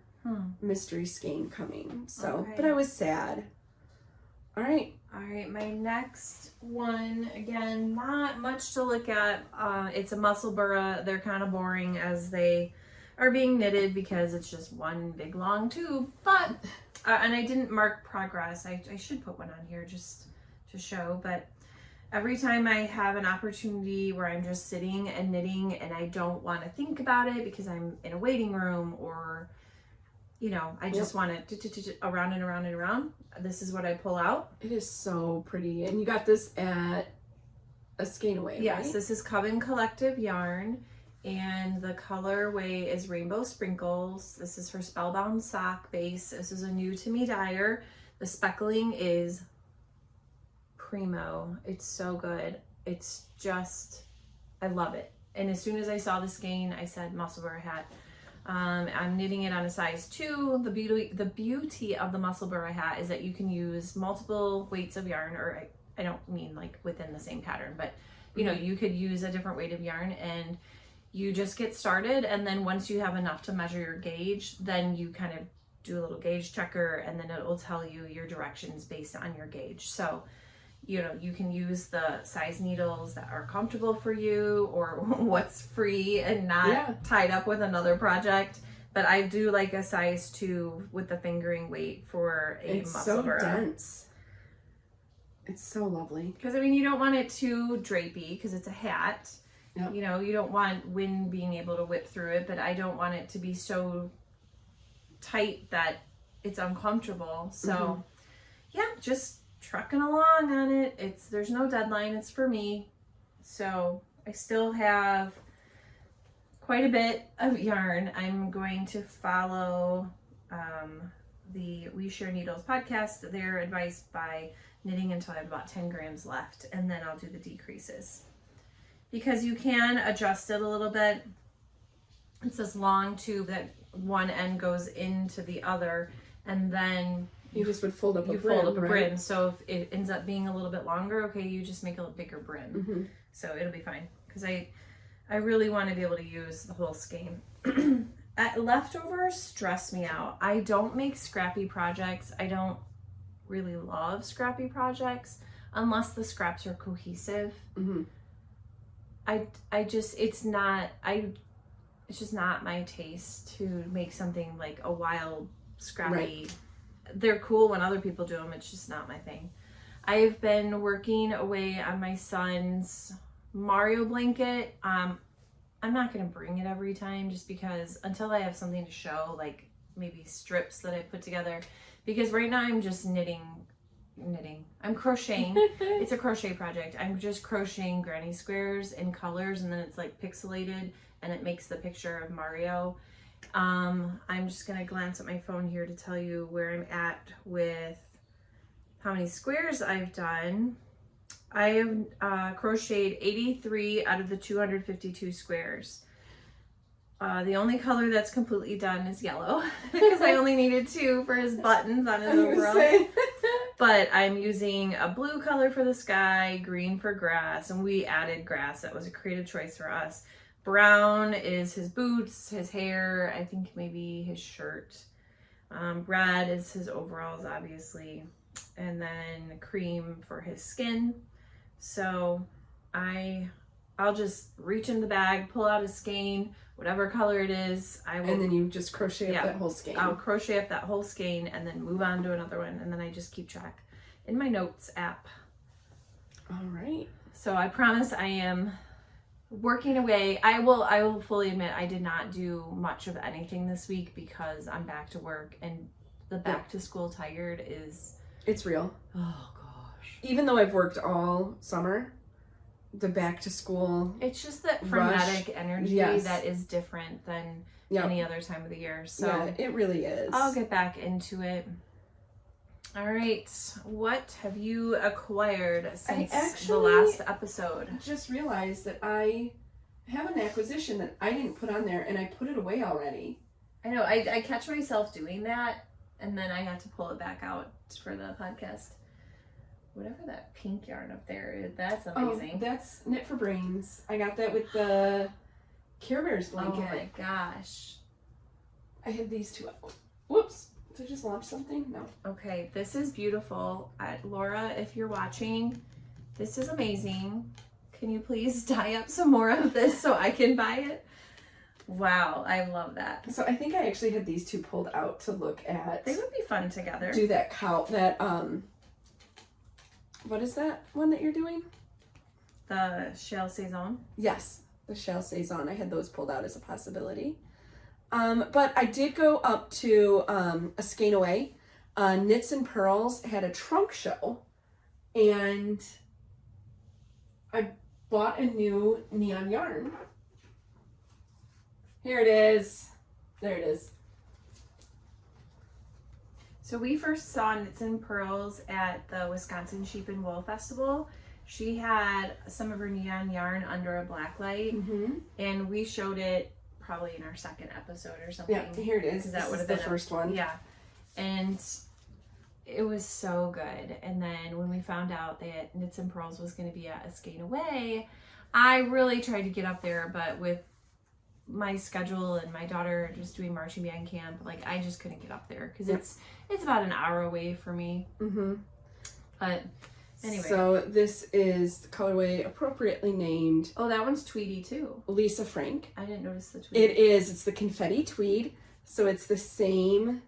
mystery skein coming. So, but I was sad. All right, my next one, again, not much to look at. It's a muscle burra. They're kind of boring as they are being knitted because it's just one big long tube, but and I didn't mark progress. I should put one on here just to show, but every time I have an opportunity where I'm just sitting and knitting and I don't want to think about it because I'm in a waiting room or, you know, I just want to around and around and around, this is what I pull out. It is so pretty. And you got this at a Skein Away, yes, right? This is Coven Collective yarn. And the colorway is Rainbow Sprinkles. This is her Spellbound sock base. This is a new to me dyer. The speckling is primo. It's so good. It's just, I love it. And as soon as I saw the skein, I said muscle burra hat. I'm knitting it on a size 2. The beauty of the muscle burra hat is that you can use multiple weights of yarn, or I don't mean like within the same pattern, but you know, you could use a different weight of yarn and you just get started, and then once you have enough to measure your gauge, then you kind of do a little gauge checker, and then it will tell you your directions based on your gauge. So, you know, you can use the size needles that are comfortable for you or what's free and not tied up with another project. But I do like a size 2 with the fingering weight for a muscle burra. It's so dense. It's so lovely. Because, I mean, you don't want it too drapey because it's a hat. Yep. You know, you don't want wind being able to whip through it, but I don't want it to be so tight that it's uncomfortable. So, yeah, just trucking along on it. There's no deadline. It's for me. So I still have quite a bit of yarn. I'm going to follow the We Share Needles podcast, their advice by knitting until I have about 10 grams left, and then I'll do the decreases. Because you can adjust it a little bit. It's this long tube that one end goes into the other, and then you just would fold up a brim. Fold up a brim. So if it ends up being a little bit longer, okay, you just make a bigger brim. So it'll be fine. Because I really want to be able to use the whole skein. Leftovers stress me out. I don't make scrappy projects. I don't really love scrappy projects unless the scraps are cohesive. It's just not my taste to make something like a wild scrappy. Right. They're cool when other people do them. It's just not my thing. I've been working away on my son's Mario blanket. I'm not going to bring it every time just because until I have something to show, like maybe strips that I put together, because right now I'm just knitting. I'm crocheting. It's a crochet project. I'm just crocheting granny squares in colors, and then it's like pixelated and it makes the picture of Mario. I'm just gonna glance at my phone here to tell you where I'm at with how many squares I've done. I have crocheted 83 out of the 252 squares. The only color that's completely done is yellow because I only needed 2 for his buttons on his overalls. But I'm using a blue color for the sky, green for grass, and we added grass. That was a creative choice for us. Brown is his boots, his hair, I think maybe his shirt. Red is his overalls, obviously. And then cream for his skin. So I I'll just reach in the bag, pull out a skein, whatever color it is. I will, and then you just crochet up that whole skein. I'll crochet up that whole skein and then move on to another one, and then I just keep track in my notes app. All right. So I promise I am working away. I will fully admit I did not do much of anything this week because I'm back to work, and the back to school tired is... It's real. Oh gosh. Even though I've worked all summer, the back to school... It's just that frenetic energy that is different than any other time of the year. So yeah, it really is. I'll get back into it. All right, what have you acquired since the last episode? I just realized that I have an acquisition that I didn't put on there, and I put it away already. I know, I catch myself doing that, and then I had to pull it back out for the podcast. Whatever that pink yarn up there is, that's amazing. Oh, that's Knit for Brains. I got that with the Care Bears blanket. Oh my gosh. I had these two out. Whoops. Did I just launch something? No. Okay, this is beautiful. Laura, if you're watching, this is amazing. Can you please dye up some more of this so I can buy it? Wow, I love that. So I think I actually had these two pulled out to look at. They would be fun together. Do that what is that one that you're doing? The Shell Saison? Yes, the Shell Saison. I had those pulled out as a possibility. But I did go up to a skein away. Knits and Pearls had a trunk show, and I bought a new neon yarn. Here it is. There it is. So we first saw Knits and Pearls at the Wisconsin Sheep and Wool Festival. She had some of her neon yarn under a black light, and we showed it probably in our second episode or something. Yeah, here it is. That would have been the first one. Yeah, and it was so good. And then when we found out that Knits and Pearls was going to be at a skein away, I really tried to get up there, but with my schedule and my daughter just doing marching band camp, like I just couldn't get up there because it's about an hour away for me. But anyway. So this is the colorway appropriately named. Oh, that one's tweedy too. Lisa Frank. I didn't notice the tweed. It is. It's the confetti tweed. So it's the same.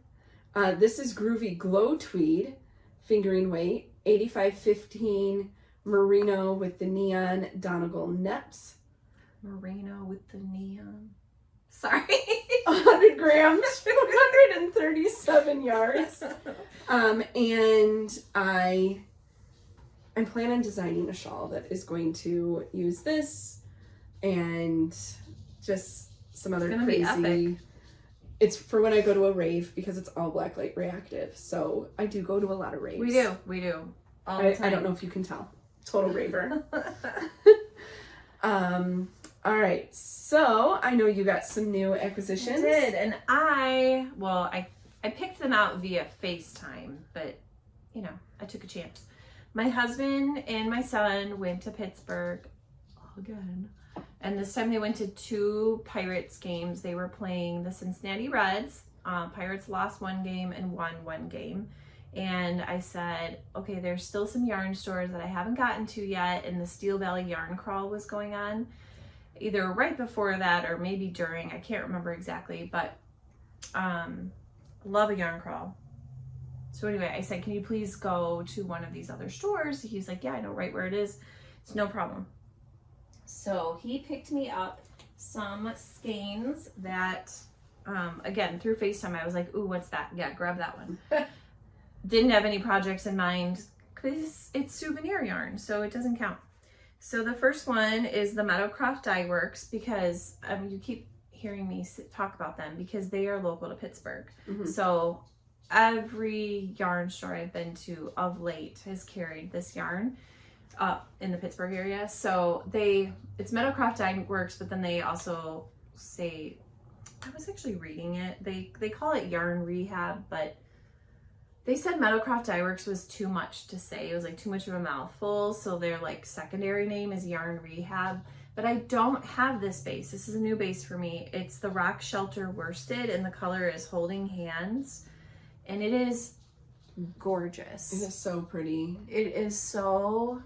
This is Groovy Glow Tweed, fingering weight, 8515 merino with the neon Donegal neps. Merino with the neon. Sorry. 100 grams, 137 yards. And I'm planning on designing a shawl that is going to use this and just some other crazy. Be epic. It's for when I go to a rave because it's all black light reactive. So I do go to a lot of raves. We do. All the time. I don't know if you can tell. Total raver. All right. So I know you got some new acquisitions. I did, and I picked them out via FaceTime, but I took a chance. My husband and my son went to Pittsburgh again, and this time they went to 2 Pirates games. They were playing the Cincinnati Reds. Pirates lost 1 game and won 1 game. And I said, okay, there's still some yarn stores that I haven't gotten to yet, and the Steel Valley Yarn Crawl was going on, either right before that or maybe during. I can't remember exactly, but love a yarn crawl. So anyway, I said, can you please go to one of these other stores? He's like, yeah, I know right where it is. It's no problem. So he picked me up some skeins that, again, through FaceTime, I was like, ooh, what's that? Yeah, grab that one. Didn't have any projects in mind because it's souvenir yarn, so it doesn't count. So the first one is the Meadowcroft Dye Works, because you keep hearing me talk about them because they are local to Pittsburgh. So every yarn store I've been to of late has carried this yarn in the Pittsburgh area. So it's Meadowcroft Dye Works, but then they also say, I was actually reading it, they call it Yarn Rehab, but they said Meadowcroft Dye Works was too much to say. It was like too much of a mouthful. So their like secondary name is Yarn Rehab. But I don't have this base. This is a new base for me. It's the Rock Shelter Worsted, and the color is Holding Hands. And it is gorgeous. It is so pretty. It is so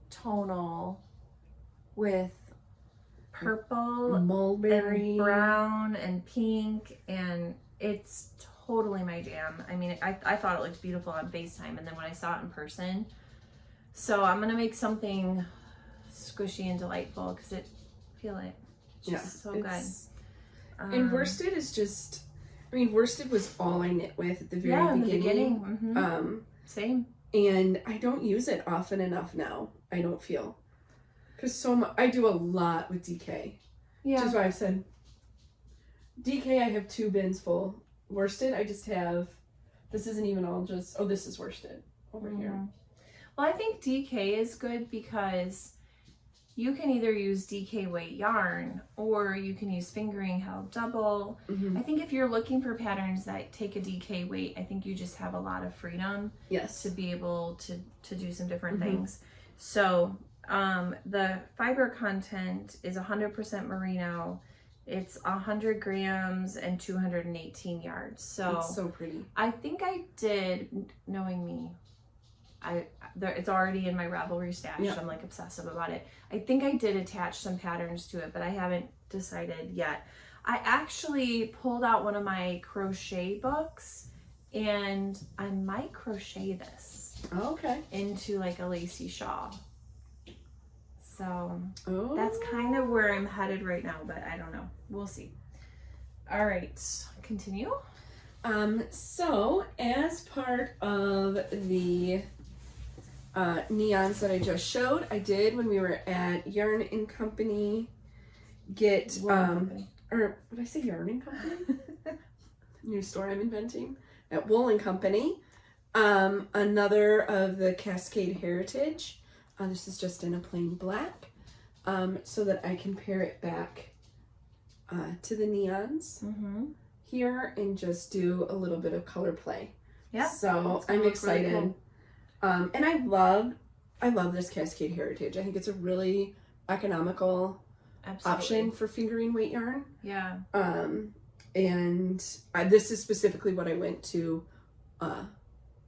tonal with purple, mulberry, and brown, and pink, and it's totally my jam. I mean, I thought it looked beautiful on FaceTime, and then when I saw it in person, so I'm gonna make something squishy and delightful because feel it. It's just so good. And worsted is just, I mean, worsted was all I knit with at the very beginning. Mm-hmm. Same. And I don't use it often enough now, I don't feel. Because I do a lot with DK. Yeah. Which is why I said, DK I have 2 bins full. Worsted, I just have, this isn't even all just, oh, this is worsted over here. Well, I think DK is good because you can either use DK weight yarn or you can use fingering held double. I think if you're looking for patterns that take a DK weight, I think you just have a lot of freedom to be able to do some different things. So the fiber content is 100% merino. It's 100 grams and 218 yards. So it's so pretty. I think I did, knowing me, it's already in my Ravelry stash. I'm like obsessive about it. I think I did attach some patterns to it, but I haven't decided yet. I actually pulled out one of my crochet books and I might crochet this into like a lacy shawl. So that's kind of where I'm headed right now, but I don't know. We'll see. All right, continue. So as part of the neons that I just showed, I did when we were at Yarn and Company get or did I say Yarn and Company? New store I'm inventing at Wool and Company. Another of the Cascade Heritage. This is just in a plain black, so that I can pair it back to the neons here and just do a little bit of color play. Yeah. So I'm excited. Really cool. And I love this Cascade Heritage. I think it's a really economical option for fingering weight yarn. Yeah. And this is specifically what I went to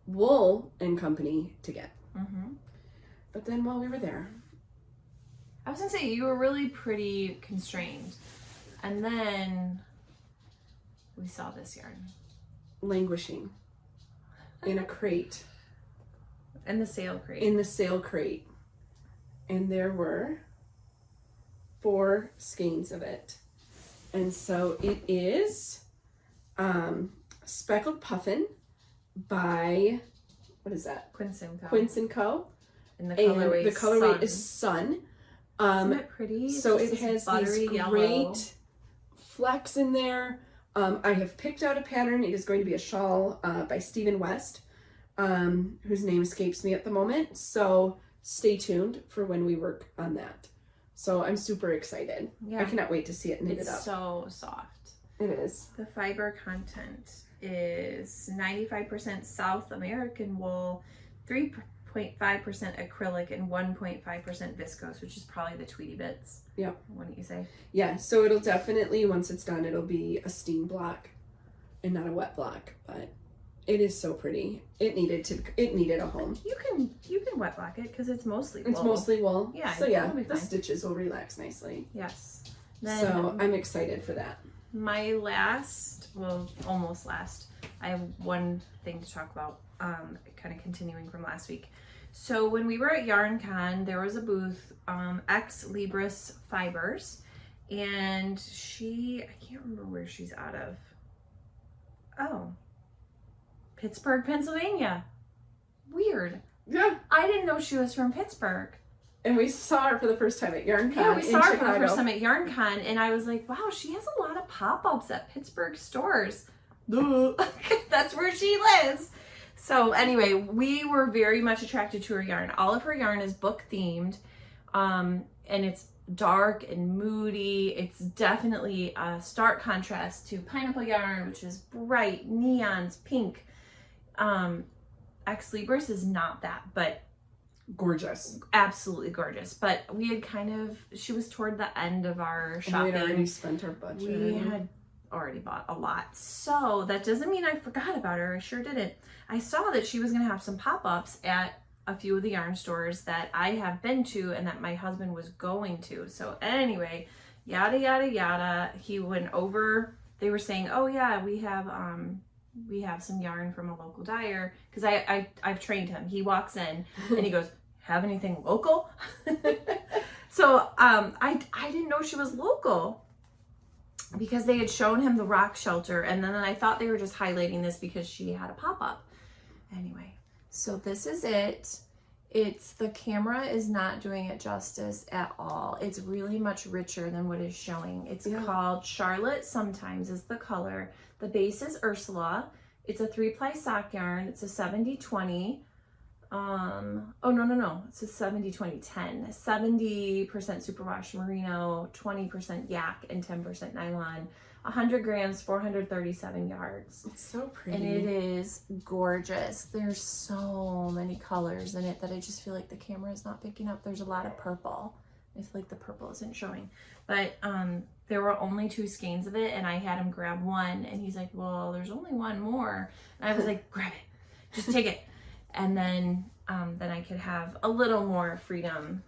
Wool and Company to get. But then while we were there, I was gonna say you were really pretty constrained, and then we saw this yarn languishing in a crate. In the sale crate. In the sale crate. And there were 4 skeins of it. And so it is Speckled Puffin by, what is that? Quince & Co. Quince & Co. And the colorway is Sun. Isn't it pretty? So it has these great flecks in there. I have picked out a pattern. It is going to be a shawl by Stephen West, whose name escapes me at the moment. So stay tuned for when we work on that. So I'm super excited. Yeah. I cannot wait to see it knitted up. It's so soft. It is. The fiber content is 95% South American wool, 3.5% acrylic, and 1.5% viscose, which is probably the Tweety bits. Yeah. Wouldn't you say? Yeah, so it'll definitely, once it's done, it'll be a steam block and not a wet block, but it is so pretty. It needed a home. You can wet block it because it's mostly wool. It's mostly wool. Yeah. So yeah, the stitches will relax nicely. Yes. Then, so I'm excited for that. My last, well, almost last, I have one thing to talk about, kind of continuing from last week. So when we were at YarnCon, there was a booth, Ex Libris Fibers, and I can't remember where she's out of. Oh, Pittsburgh, Pennsylvania. Weird. Yeah. I didn't know she was from Pittsburgh. And we saw her for the first time at YarnCon. Yeah, we saw her for the first time at YarnCon, and I was like, wow, she has a lot of pop-ups at Pittsburgh stores. That's where she lives. So anyway, we were very much attracted to her yarn. All of her yarn is book themed, and it's dark and moody. It's definitely a stark contrast to pineapple yarn, which is bright, neons, pink. Ex Libris is not that, but gorgeous. Absolutely gorgeous. But we had she was toward the end of our shopping. We had already spent our budget. We had already bought a lot. So that doesn't mean I forgot about her. I sure didn't. I saw that she was going to have some pop-ups at a few of the yarn stores that I have been to and that my husband was going to. So anyway, yada, yada, yada. He went over, they were saying, oh yeah, we have some yarn from a local dyer. Cause I've trained him. He walks in and he goes, have anything local? So, I didn't know she was local because they had shown him the rock shelter. And then I thought they were just highlighting this because she had a pop-up. Anyway, so this is it. The camera is not doing it justice at all. It's really much richer than what is showing. It's called Charlotte Sometimes is the color. The base is Ursula. It's a 3-ply sock yarn. It's a 70-20. Oh, no. It's a 70-20-10. 70% superwash merino, 20% yak, and 10% nylon. 100 grams, 437 yards. It's so pretty. And it is gorgeous. There's so many colors in it that I just feel like the camera is not picking up. There's a lot of purple. I feel like the purple isn't showing. But there were only 2 skeins of it, and I had him grab one, and he's like, well, there's only one more. And I was like, grab it. Just take it. And then I could have a little more freedom.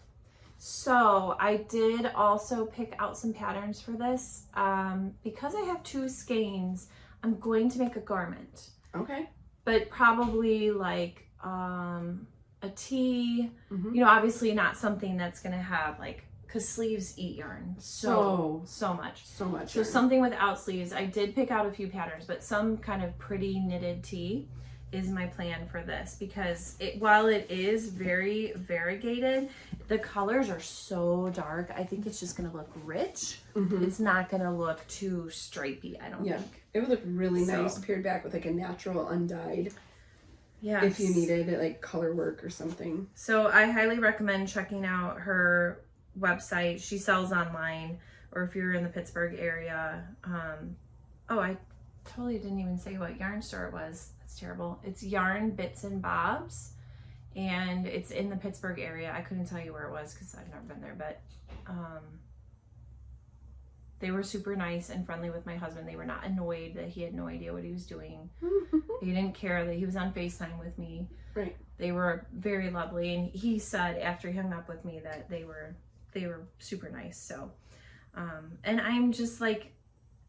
So I did also pick out some patterns for this. Because I have 2 skeins, I'm going to make a garment. Okay. But probably like a tee, you know, obviously not something that's going to have like, because sleeves eat yarn so much. So much. So something without sleeves. I did pick out a few patterns, but some kind of pretty knitted tee is my plan for this, because while it is very variegated, the colors are so dark. I think it's just going to look rich. It's not going to look too stripey, I don't think. It would look really nice paired back with like a natural undyed. Yeah. If you needed like color work or something. So I highly recommend checking out her website. She sells online, or if you're in the Pittsburgh area. Oh, I totally didn't even say what yarn store it was. That's terrible. It's Yarn Bits and Bobs, and it's in the Pittsburgh area. I couldn't tell you where it was because I've never been there, but they were super nice and friendly with my husband. They were not annoyed that he had no idea what he was doing. They didn't care that he was on FaceTime with me. Right. They were very lovely, and he said after he hung up with me that they were super nice. So and I'm just like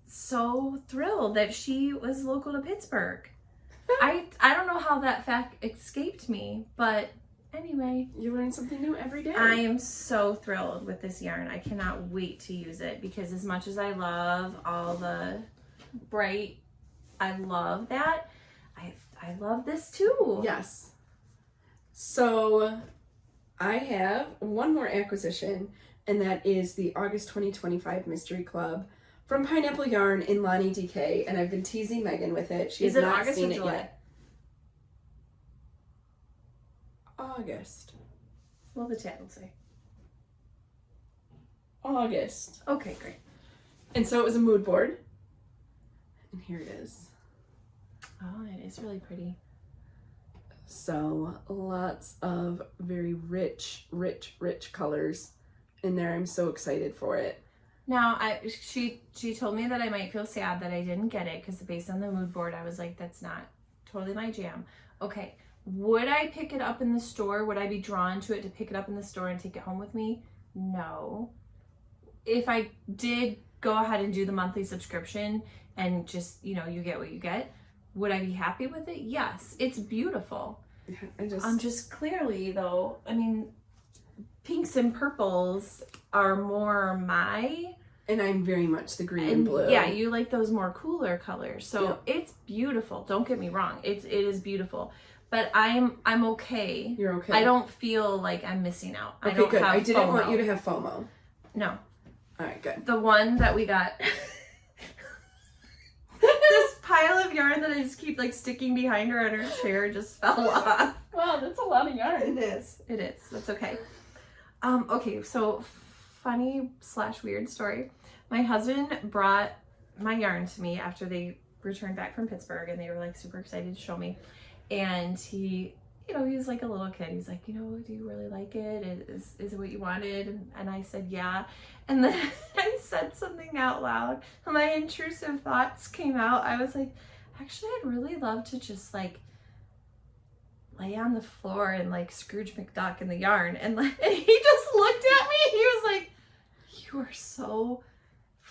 so thrilled that she was local to Pittsburgh. I don't know how that fact escaped me, but anyway. You learn something new every day. I am so thrilled with this yarn. I cannot wait to use it, because as much as I love all the bright, I love that, I love this too. Yes. So I have one more acquisition, and that is the August 2025 Mystery Club from Pineapple Yarn in Lonnie DK, and I've been teasing Megan with it. She has not seen it yet. August. What will the tag say? August. Okay, great. And so it was a mood board. And here it is. Oh, it is really pretty. So lots of very rich colors in there. I'm so excited for it. Now, she told me that I might feel sad that I didn't get it, because based on the mood board, I was like, that's not totally my jam. Okay, would I pick it up in the store? Would I be drawn to it to pick it up in the store and take it home with me? No. If I did go ahead and do the monthly subscription and just, you know, you get what you get, would I be happy with it? Yes. It's beautiful. I'm just clearly, though, I mean, pinks and purples are more my... And I'm very much the green and blue. Yeah, you like those more cooler colors. So It's beautiful. Don't get me wrong. It is beautiful. But I'm okay. You're okay. I don't feel like I'm missing out. Okay, I don't good. have I didn't FOMO. want you to have FOMO. No. All right, good. The one that we got... this pile of yarn that I just keep like sticking behind her on her chair just fell off. Wow, that's a lot of yarn. It is. It is. That's okay. Okay, so funny / weird story. My husband brought my yarn to me after they returned back from Pittsburgh, and they were like super excited to show me. And he, you know, he was like a little kid. He's like, you know, do you really like it? Is it what you wanted? And I said, yeah. And then I said something out loud. My intrusive thoughts came out. I was like, actually, I'd really love to just like lay on the floor and like Scrooge McDuck in the yarn. And he just looked at me. He was like, you are so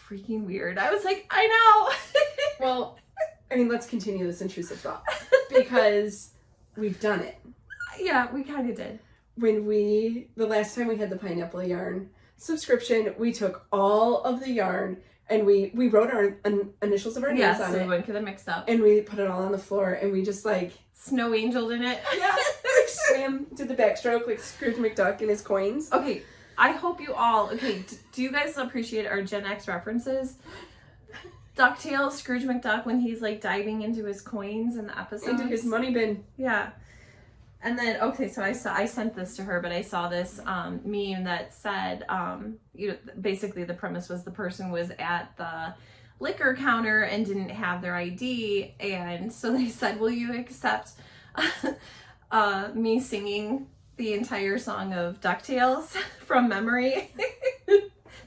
freaking weird. I was like, I know. Well, I mean, let's continue this intrusive thought because we've done it. Yeah, we kind of did. The last time we had the pineapple yarn subscription, we took all of the yarn and we wrote our initials of our names on so it. we wouldn't get it mixed up. And we put it all on the floor and we just like... Snow angeled in it. Yeah. Like swam, did the backstroke like Scrooge McDuck and his coins. Okay, I hope you all... Okay, do you guys appreciate our Gen X references? DuckTales, Scrooge McDuck, when he's like diving into his coins in the episode. Into his money bin. Yeah. And then, okay, so I sent this to her, but I saw this meme that said, basically the premise was the person was at the liquor counter and didn't have their ID. And so they said, will you accept me singing the entire song of DuckTales from memory?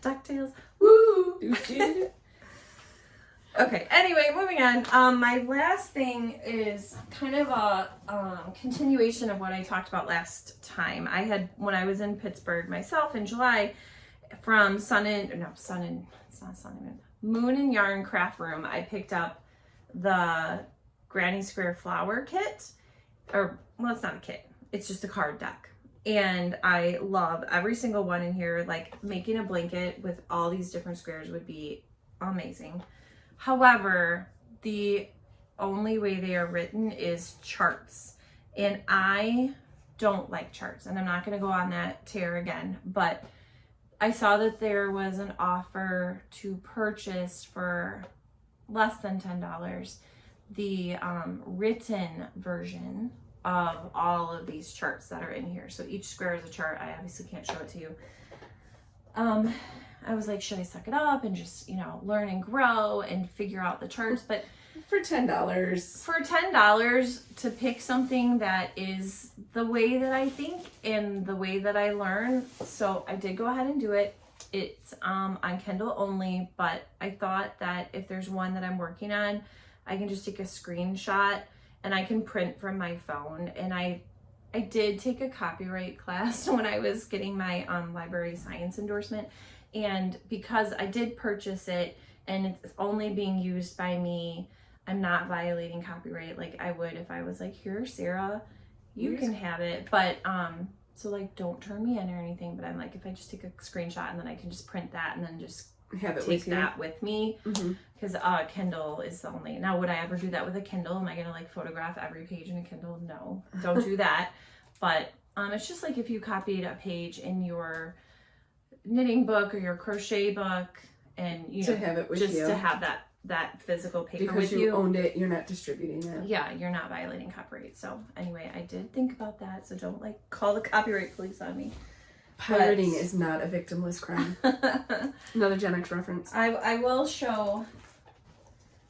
DuckTales, woo! Okay, anyway, moving on. My last thing is kind of a continuation of what I talked about last time. When I was in Pittsburgh myself in July, from Moon and Yarn Craft Room, I picked up the Granny Square flower kit. It's not a kit. It's just a card deck. And I love every single one in here. Like, making a blanket with all these different squares would be amazing. However, the only way they are written is charts. And I don't like charts. And I'm not going to go on that tear again. But I saw that there was an offer to purchase for less than $10 the written version of all of these charts that are in here. So each square is a chart. I obviously can't show it to you. I was like, should I suck it up and just, learn and grow and figure out the charts? But for $10. For $10 to pick something that is the way that I think and the way that I learn. So I did go ahead and do it. It's on Kindle only, but I thought that if there's one that I'm working on, I can just take a screenshot and I can print from my phone. And I did take a copyright class when I was getting my library science endorsement. And because I did purchase it and it's only being used by me, I'm not violating copyright like I would if I was like, here, Sarah, you can have it. But, so like, don't turn me in or anything. But I'm like, if I just take a screenshot and then I can just print that and then just have it take that with me. Because Kindle is the only. Now, would I ever do that with a Kindle? Am I going to like photograph every page in a Kindle? No, don't do that. But it's just like if you copied a page in your knitting book or your crochet book and to have it with you, to have that physical paper because with you owned it, you're not distributing it. Yeah, you're not violating copyright. So anyway, I did think about that, so don't like call the copyright police on me. Pirating is not a victimless crime. Another Gen X reference. I will show,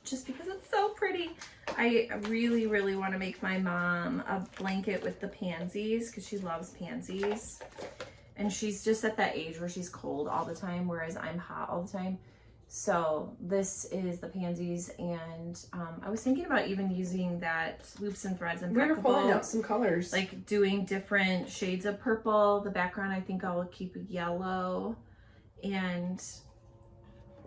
just because it's so pretty. I really, really want to make my mom a blanket with the pansies because she loves pansies. And she's just at that age where she's cold all the time, whereas I'm hot all the time. So this is the pansies, and I was thinking about even using that Loops and Threads and we're pulling out some colors, like doing different shades of purple. The background I think I'll keep yellow, and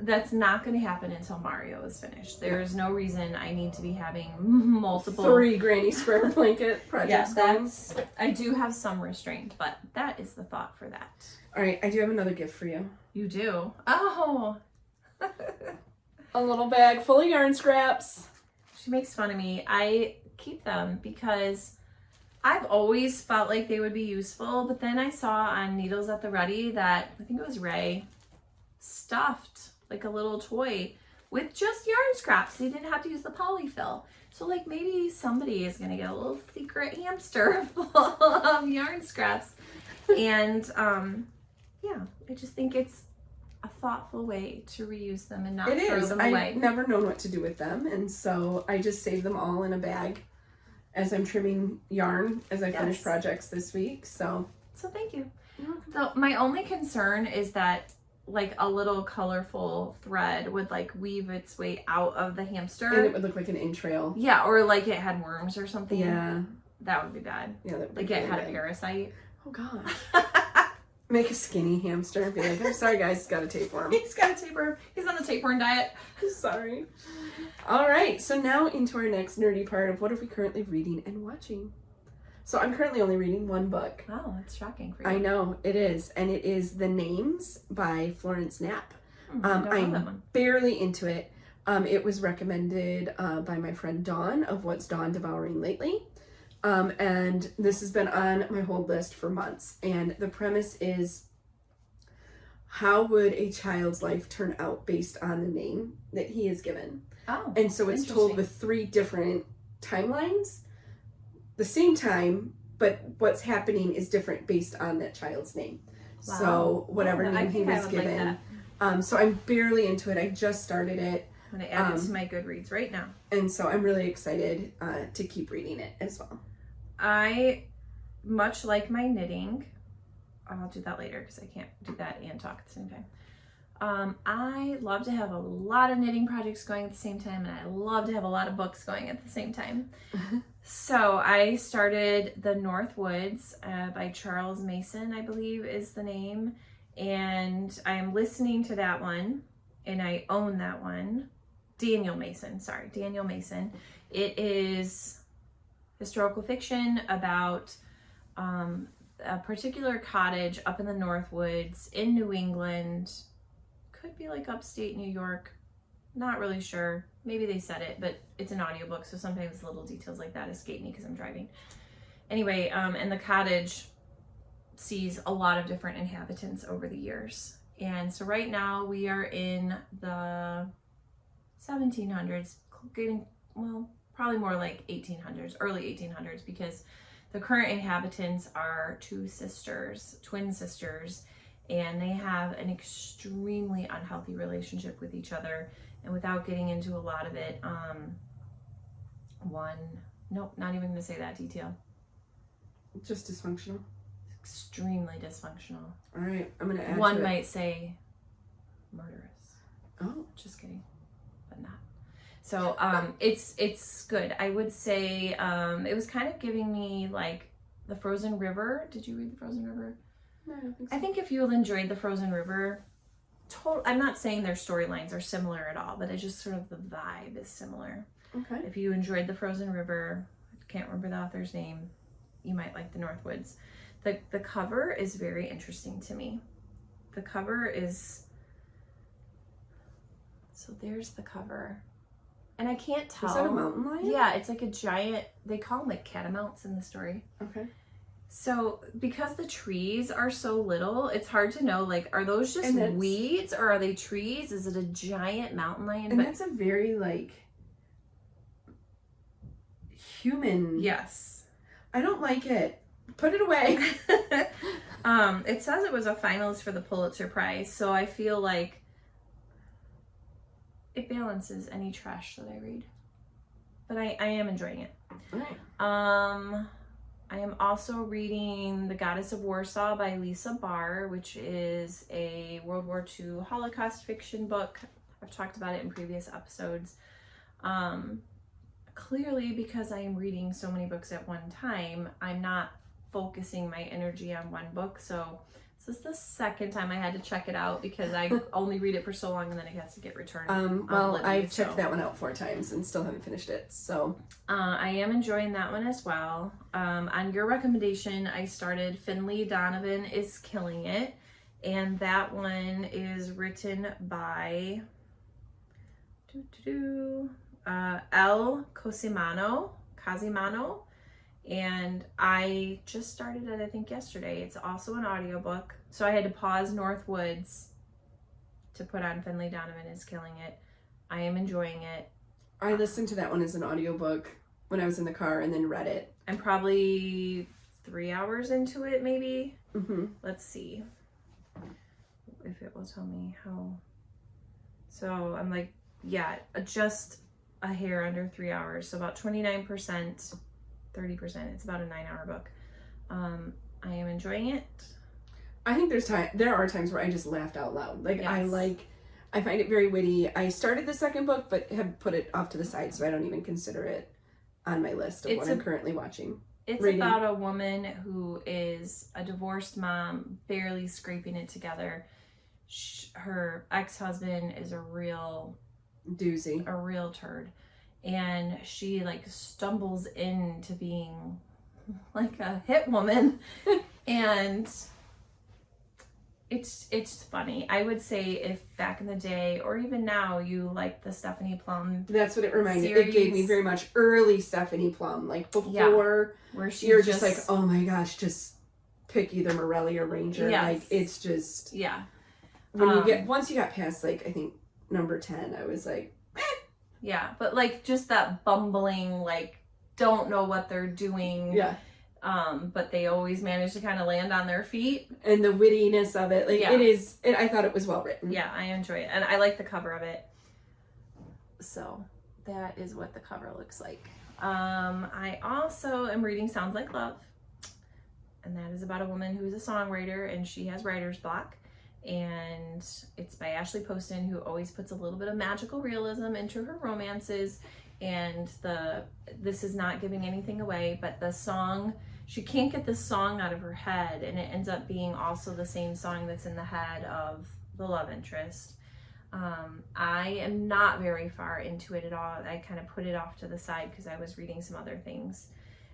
that's not going to happen until Mario is finished. There is no reason I need to be having multiple 3 Granny Square blanket projects. Yeah, I do have some restraint, but that is the thought for that. All right, I do have another gift for you. You do? Oh. A little bag full of yarn scraps. She makes fun of me. I keep them because I've always felt like they would be useful, but then I saw on Needles at the Ready that, I think it was Ray, stuffed like a little toy with just yarn scraps. They didn't have to use the polyfill. So like maybe somebody is gonna get a little secret hamster full of yarn scraps. And yeah, I just think it's a thoughtful way to reuse them and not throw them away. I've never known what to do with them, and so I just save them all in a bag as I'm trimming yarn as I finish projects this week. So thank you. So my only concern is that like a little colorful thread would like weave its way out of the hamster. And it would look like an entrail. Yeah, or like it had worms or something. Yeah. That would be bad. Yeah, that would like be it had bad. a parasite. Oh gosh. Make a skinny hamster and be like, I'm sorry guys, he's got a tapeworm. He's got a tapeworm. He's on the tapeworm diet. Sorry. All right, so now into our next nerdy part of what are we currently reading and watching. So I'm currently only reading one book. Oh, that's shocking for you. I know, it is. And it is The Names by Florence Knapp. I'm barely into it. It was recommended by my friend Dawn of What's Dawn Devouring Lately. And this has been on my hold list for months. And the premise is, how would a child's life turn out based on the name that he is given? Oh, and so it's told with 3 different timelines, the same time, but what's happening is different based on that child's name. Wow. So whatever name he was given. Like so I'm barely into it. I just started it. I'm going to add it to my Goodreads right now. And so I'm really excited to keep reading it as well. I, much like my knitting, I'll do that later because I can't do that and talk at the same time. I love to have a lot of knitting projects going at the same time, and I love to have a lot of books going at the same time. So I started The North Woods by Charles Mason, I believe is the name. And I'm listening to that one, and I own that one. Daniel Mason. It is historical fiction about a particular cottage up in the North Woods in New England. Could be like upstate New York. Not really sure. Maybe they said it, but it's an audiobook, so sometimes little details like that escape me because I'm driving. Anyway, and the cottage sees a lot of different inhabitants over the years. And so right now we are in the 1700s, getting, well, probably more like 1800s, early 1800s, because the current inhabitants are 2 sisters, twin sisters, and they have an extremely unhealthy relationship with each other. And without getting into a lot of it, nope, not even gonna say that detail. Just dysfunctional? Extremely dysfunctional. All right, I'm gonna add One to it. might say murderous. Oh. Just kidding, but not. So it's good. I would say it was kind of giving me like The Frozen River. Did you read The Frozen River? No, I don't think so. I think if you enjoyed The Frozen River, I'm not saying their storylines are similar at all, but it's just sort of the vibe is similar. Okay. If you enjoyed The Frozen River, I can't remember the author's name, you might like The North Woods. The cover is very interesting to me. The cover is, so there's the cover. And I can't tell. Is that a mountain lion? Yeah, it's like a giant, they call them like catamounts in the story. Okay. So because the trees are so little, it's hard to know, like, are those just weeds or are they trees? Is it a giant mountain lion? And that's a very, like, human. Yes. I don't like it. Put it away. It says it was a finalist for the Pulitzer Prize, so I feel like it balances any trash that I read. But I am enjoying it. All right. I am also reading The Goddess of Warsaw by Lisa Barr, which is a World War II Holocaust fiction book. I've talked about it in previous episodes. Clearly, because I am reading so many books at one time, I'm not focusing my energy on one book. So this is the second time I had to check it out because I only read it for so long and then it has to get returned. Well, I've checked that one out 4 times and still haven't finished it. So I am enjoying that one as well. On your recommendation, I started Finley Donovan is Killing It, and that one is written by L. Cosimano, and I just started it, I think, yesterday. It's also an audiobook, so I had to pause North Woods to put on Finley Donovan is Killing It. I am enjoying it. I listened to that one as an audiobook when I was in the car and then read it. I'm probably 3 hours into it, maybe. Mm-hmm. Let's see if it will tell me how. So I'm like, yeah, just a hair under 3 hours, so about 29%, 30%. It's about a 9-hour book. I am enjoying it. I think there are times where I just laughed out loud. Like, yes. I find it very witty. I started the second book, but have put it off to the side, so I don't even consider it on my list of what I'm currently watching. It's about a woman who is a divorced mom, barely scraping it together. Her ex-husband is a real doozy, a real turd, and she like stumbles into being like a hit woman, and it's funny. I would say if back in the day or even now you like the Stephanie Plum, that's what it reminded me. It gave me very much early Stephanie Plum, like before where you're just like, oh my gosh, just pick either Morelli or Ranger. Yes. Like it's just when you once you got past like I think number 10, I was like, yeah, but like just that bumbling, like don't know what they're doing. Yeah. But they always manage to kind of land on their feet. And the wittiness of it, like I thought it was well written. Yeah, I enjoy it. And I like the cover of it. So that is what the cover looks like. I also am reading Sounds Like Love. And that is about a woman who's a songwriter and she has writer's block. And it's by Ashley Poston, who always puts a little bit of magical realism into her romances. And this is not giving anything away, but the song, she can't get the song out of her head, and it ends up being also the same song that's in the head of the love interest. I am not very far into it at all. I kind of put it off to the side because I was reading some other things.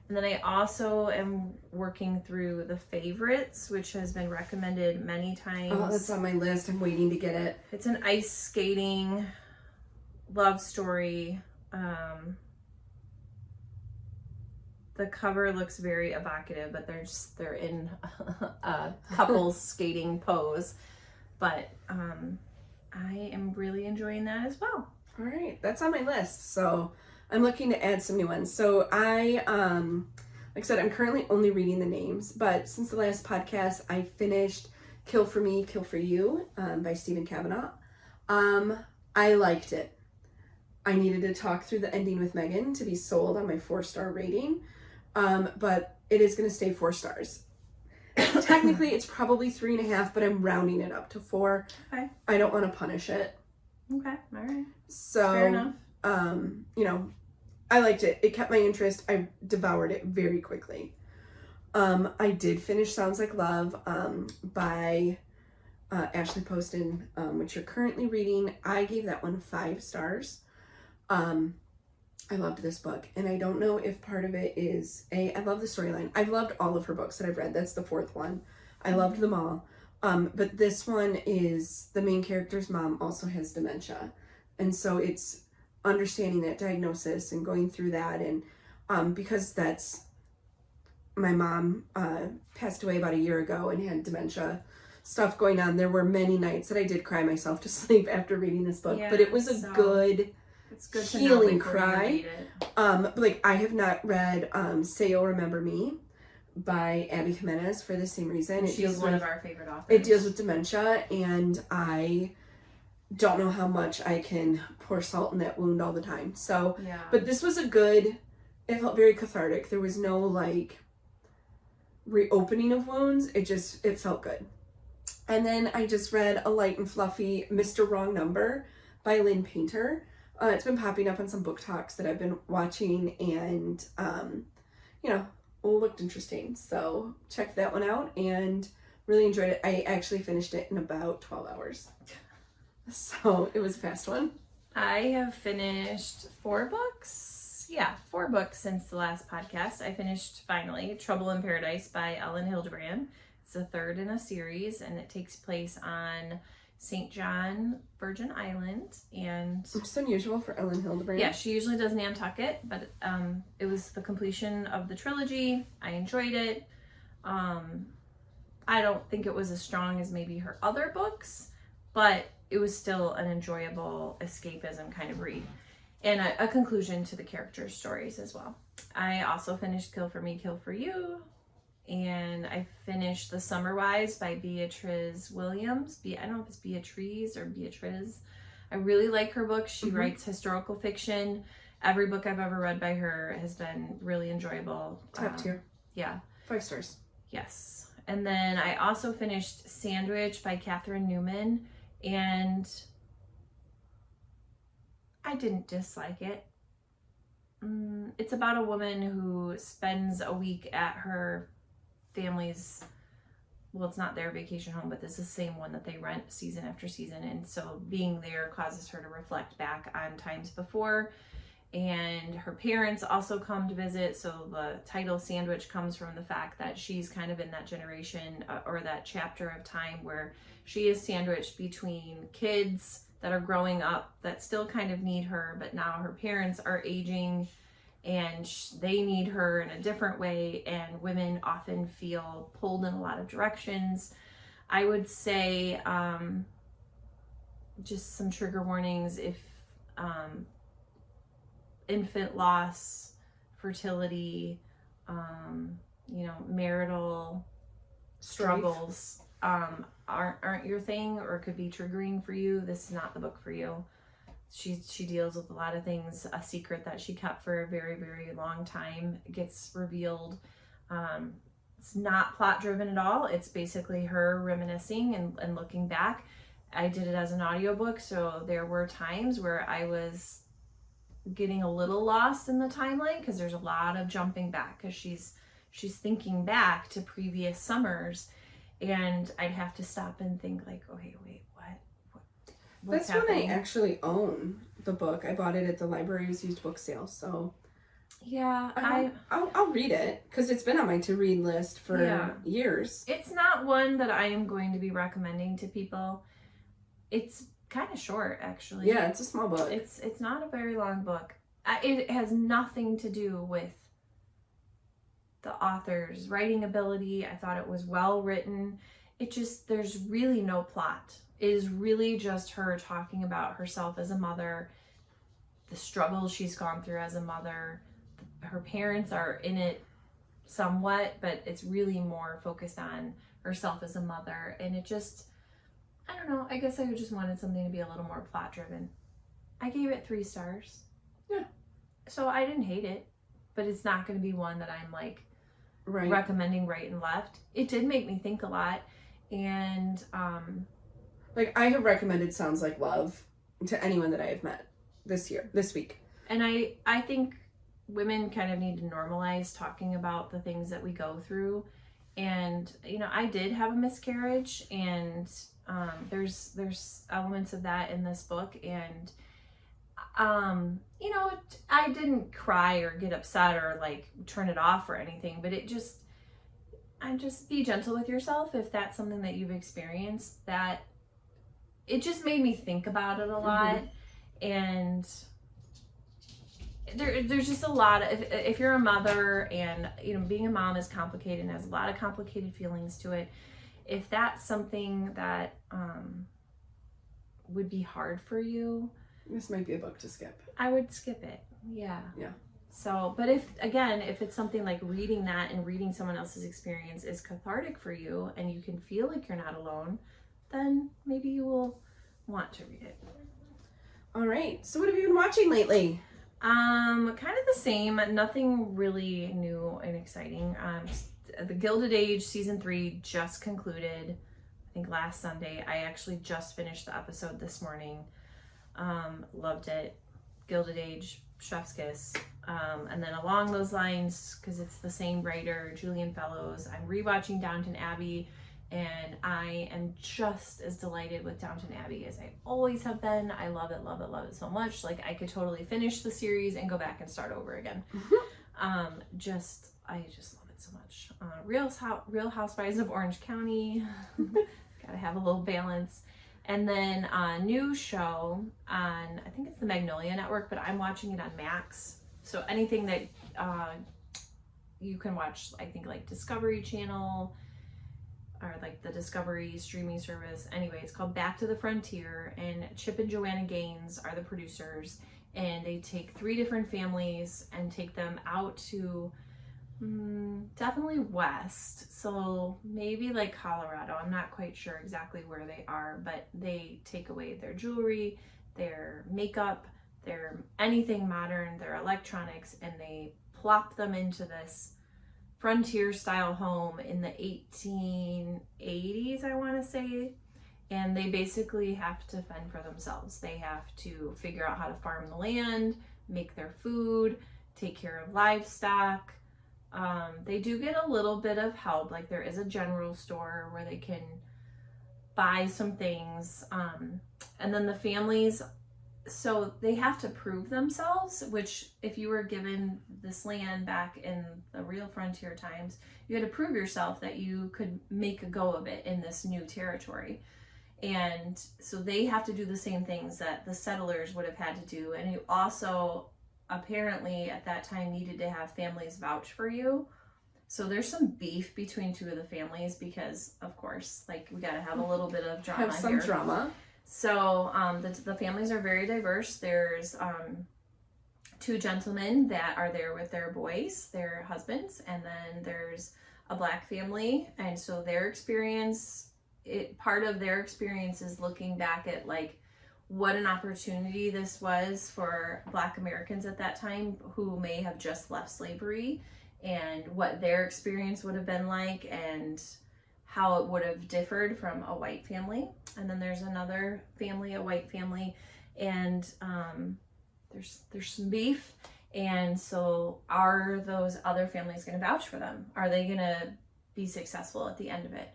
And then I also am working through The Favorites, which has been recommended many times. Oh, that's on my list. I'm waiting to get it. It's an ice skating love story. The cover looks very evocative, but they're in a couples skating pose. But I am really enjoying that as well. All right, that's on my list. So I'm looking to add some new ones. So I, like I said, I'm currently only reading the names, but since the last podcast, I finished Kill for Me, Kill for You by Stephen Kavanaugh. I liked it. I needed to talk through the ending with Megan to be sold on my 4-star rating. But it is going to stay 4 stars. Technically, it's probably 3.5, but I'm rounding it up to 4. Okay. I don't want to punish it. Okay. All right. So, fair enough. I liked it. It kept my interest. I devoured it very quickly. I did finish Sounds Like Love by Ashley Poston, which you're currently reading. I gave that one 5 stars. I loved this book, and I don't know if part of it is I love the storyline. I've loved all of her books that I've read. That's the 4th one. I loved them all. But this one is the main character's mom also has dementia. And so it's understanding that diagnosis and going through that. And because that's my mom passed away about a year ago and had dementia stuff going on, there were many nights that I did cry myself to sleep after reading this book. But it was a good... It's good healing cry. But like I have not read Say You'll Remember Me by Abby Jimenez for the same reason. She's one of our favorite authors. It deals with dementia, and I don't know how much I can pour salt in that wound all the time. So, but this was it felt very cathartic. There was no like reopening of wounds. It felt good. And then I just read a light and fluffy Mr. Wrong Number by Lynn Painter. It's been popping up on some book talks that I've been watching, and looked interesting. So checked that one out and really enjoyed it. I actually finished it in about 12 hours. So it was a fast one. I have finished 4 books. Yeah, 4 books since the last podcast. I finished finally Trouble in Paradise by Ellen Hildebrand. It's the 3rd in a series, and it takes place on St. John, Virgin Island, and which is unusual for Ellen Hildebrand. Yeah, she usually does Nantucket, but it was the completion of the trilogy. I enjoyed it. I don't think it was as strong as maybe her other books, but it was still an enjoyable escapism kind of read, and a conclusion to the characters' stories as well. I also finished Kill for Me, Kill for You. And I finished The Summer Wives by Beatriz Williams. I don't know if it's Beatriz or Beatriz. I really like her books. She writes historical fiction. Every book I've ever read by her has been really enjoyable. Top tier. Yeah. 5 stars. Yes. And then I also finished Sandwich by Catherine Newman. And I didn't dislike it. it's about a woman who spends a week at her family's, well, it's not their vacation home, but this is the same one that they rent season after season. And so being there causes her to reflect back on times before. And her parents also come to visit. So the title Sandwich comes from the fact that she's kind of in that generation or that chapter of time where she is sandwiched between kids that are growing up that still kind of need her, but now her parents are aging and they need her in a different way, and women often feel pulled in a lot of directions. I would say just some trigger warnings if infant loss, fertility, marital struggles aren't your thing or could be triggering for you. This is not the book for you. She deals with a lot of things. A secret that she kept for a very, very long time gets revealed. It's not plot driven at all. It's basically her reminiscing and looking back. I did it as an audiobook, so there were times where I was getting a little lost in the timeline because there's a lot of jumping back because she's thinking back to previous summers, and I'd have to stop and think like, okay, wait, what's That's happening? when I actually own the book. I bought it at the library's used book sale, so yeah, I'll read it because it's been on my to-read list for years. It's not one that I am going to be recommending to people. It's kind of short, actually. Yeah, it's a small book. It's not a very long book. It has nothing to do with the author's writing ability. I thought it was well written. There's really no plot. It is really just her talking about herself as a mother, the struggles she's gone through as a mother. Her parents are in it somewhat, but it's really more focused on herself as a mother. And I don't know, I guess I just wanted something to be a little more plot driven. I gave it 3 stars. Yeah. So I didn't hate it, but it's not going to be one that I'm like recommending right and left. It did make me think a lot. And like I have recommended Sounds Like Love to anyone that I have met this week. And I think women kind of need to normalize talking about the things that we go through. And, I did have a miscarriage, and there's elements of that in this book. And, I didn't cry or get upset or like turn it off or anything, but just be gentle with yourself if that's something that you've experienced. That it just made me think about it a lot. And there's just a lot of, if you're a mother and being a mom is complicated and has a lot of complicated feelings to it, if that's something that would be hard for you, this might be a book to skip. I would skip it. Yeah So, but if it's something like reading that and reading someone else's experience is cathartic for you and you can feel like you're not alone, then maybe you will want to read it. All right, so what have you been watching lately? Kind of the same, nothing really new and exciting. The Gilded Age season 3 just concluded, I think last Sunday. I actually just finished the episode this morning. Loved it. Gilded Age, chef's kiss. And then along those lines, because it's the same writer, Julian Fellows, I'm rewatching Downton Abbey, and I am just as delighted with Downton Abbey as I always have been. I love it, love it, love it so much. Like, I could totally finish the series and go back and start over again. I just love it so much. Real Housewives of Orange County. Gotta have a little balance. And then a new show on, I think it's the Magnolia Network, but I'm watching it on Max. So anything that you can watch, I think like Discovery Channel or like the Discovery streaming service. Anyway, it's called Back to the Frontier, and Chip and Joanna Gaines are the producers, and they take 3 different families and take them out to definitely west, so maybe like Colorado. I'm not quite sure exactly where they are, but they take away their jewelry, their makeup, their anything modern, their electronics, and they plop them into this frontier style home in the 1880s, I want to say. And they basically have to fend for themselves. They have to figure out how to farm the land, make their food, take care of livestock. They do get a little bit of help. Like there is a general store where they can buy some things. And then the families, so they have to prove themselves, which if you were given this land back in the real frontier times, you had to prove yourself that you could make a go of it in this new territory. And so they have to do the same things that the settlers would have had to do. And you also apparently at that time needed to have families vouch for you. So there's some beef between two of the families because, of course, like we got to have a little bit of drama. Have some drama. So the families are very diverse. There's two gentlemen that are there with their boys, their husbands, and then there's a Black family. And so their experience, part of their experience is looking back at like what an opportunity this was for Black Americans at that time who may have just left slavery, and what their experience would have been like and how it would have differed from a white family. And then there's another family, a white family, and there's some beef. And so are those other families going to vouch for them? Are they going to be successful at the end of it?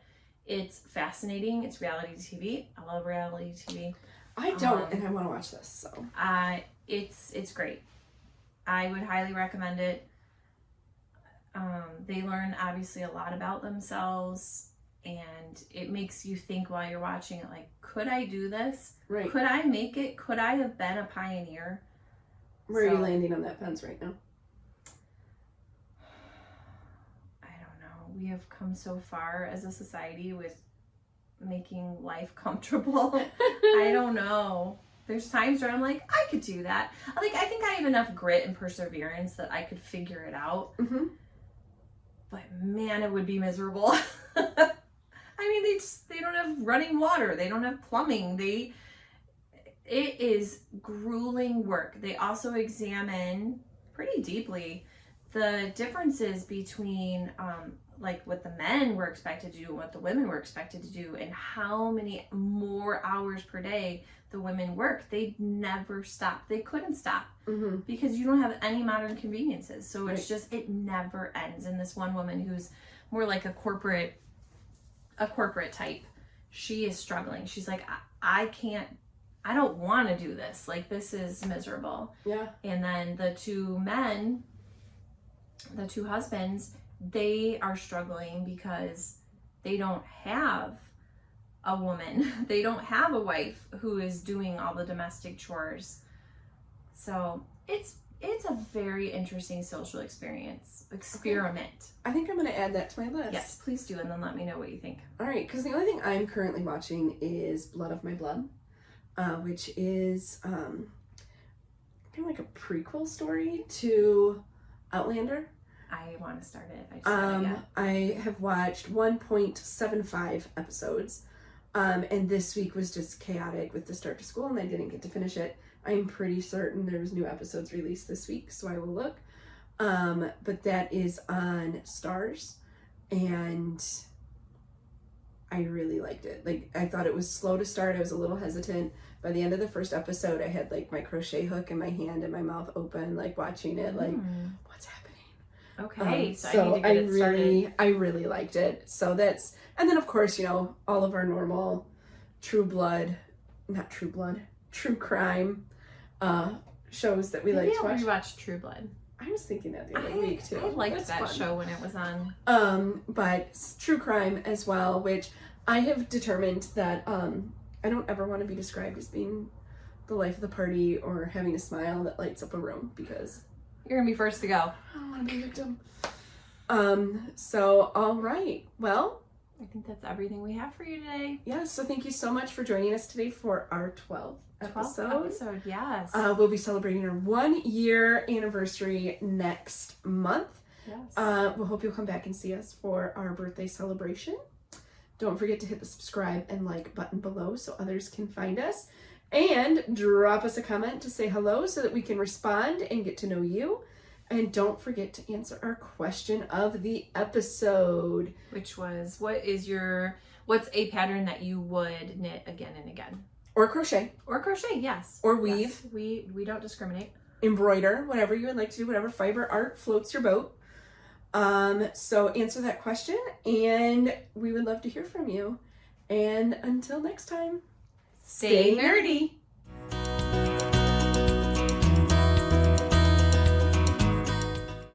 It's fascinating. It's reality TV. I love reality TV. I don't, and I want to watch this. So it's great. I would highly recommend it. They learn obviously a lot about themselves, and it makes you think while you're watching it, like, could I do this? Right. Could I make it? Could I have been a pioneer? Where are you landing on that fence right now? I don't know. We have come so far as a society with making life comfortable. I don't know. There's times where I'm like, I could do that. Like, I think I have enough grit and perseverance that I could figure it out. Mm-hmm. But man, it would be miserable. I mean, they don't have running water. They don't have plumbing. It is grueling work. They also examine pretty deeply the differences between like what the men were expected to do and what the women were expected to do, and how many more hours per day the women work. They never stopped. They couldn't stop because you don't have any modern conveniences. So it's just, it never ends. And this one woman who's more like a corporate type, she is struggling. She's like, I don't want to do this. Like, this is miserable. Yeah. And then the two men, the two husbands, they are struggling because they don't have a woman. They don't have a wife who is doing all the domestic chores. So it's a very interesting social experiment. Okay. I think I'm going to add that to my list. Yes, please do, and then let me know what you think. All right, because the only thing I'm currently watching is Blood of My Blood, which is kind of like a prequel story to Outlander. I want to start it. I just haven't yet. I have watched 1.75 episodes, and this week was just chaotic with the start to school, and I didn't get to finish it. I'm pretty certain there's new episodes released this week, so I will look. But that is on Stars, and I really liked it. Like, I thought it was slow to start. I was a little hesitant. By the end of the first episode, I had like my crochet hook in my hand and my mouth open, like watching it, like, what's happening? Okay, so I need to get it started. I really liked it. So that's, and then of course, you know, all of our normal true crime shows that we like to watch. We watched True Blood. I was thinking that the other week too. I liked that show when it was on. But true crime as well, which I have determined that I don't ever want to be described as being the life of the party or having a smile that lights up a room, because you're gonna be first to go. I don't want to be a victim. So all right. Well, I think that's everything we have for you today. Yeah, so thank you so much for joining us today for our 12th episode. Yes. We'll be celebrating our 1-year anniversary next month. Yes. We'll hope you'll come back and see us for our birthday celebration. Don't forget to hit the subscribe and like button below so others can find us. And drop us a comment to say hello so that we can respond and get to know you. And don't forget to answer our question of the episode, which was, what's a pattern that you would knit again and again? Or crochet. Or crochet, yes. Or weave. Yes. We don't discriminate. embroider, whatever you would like to do, whatever fiber art floats your boat. So answer that question, and we would love to hear from you. And until next time, stay nerdy.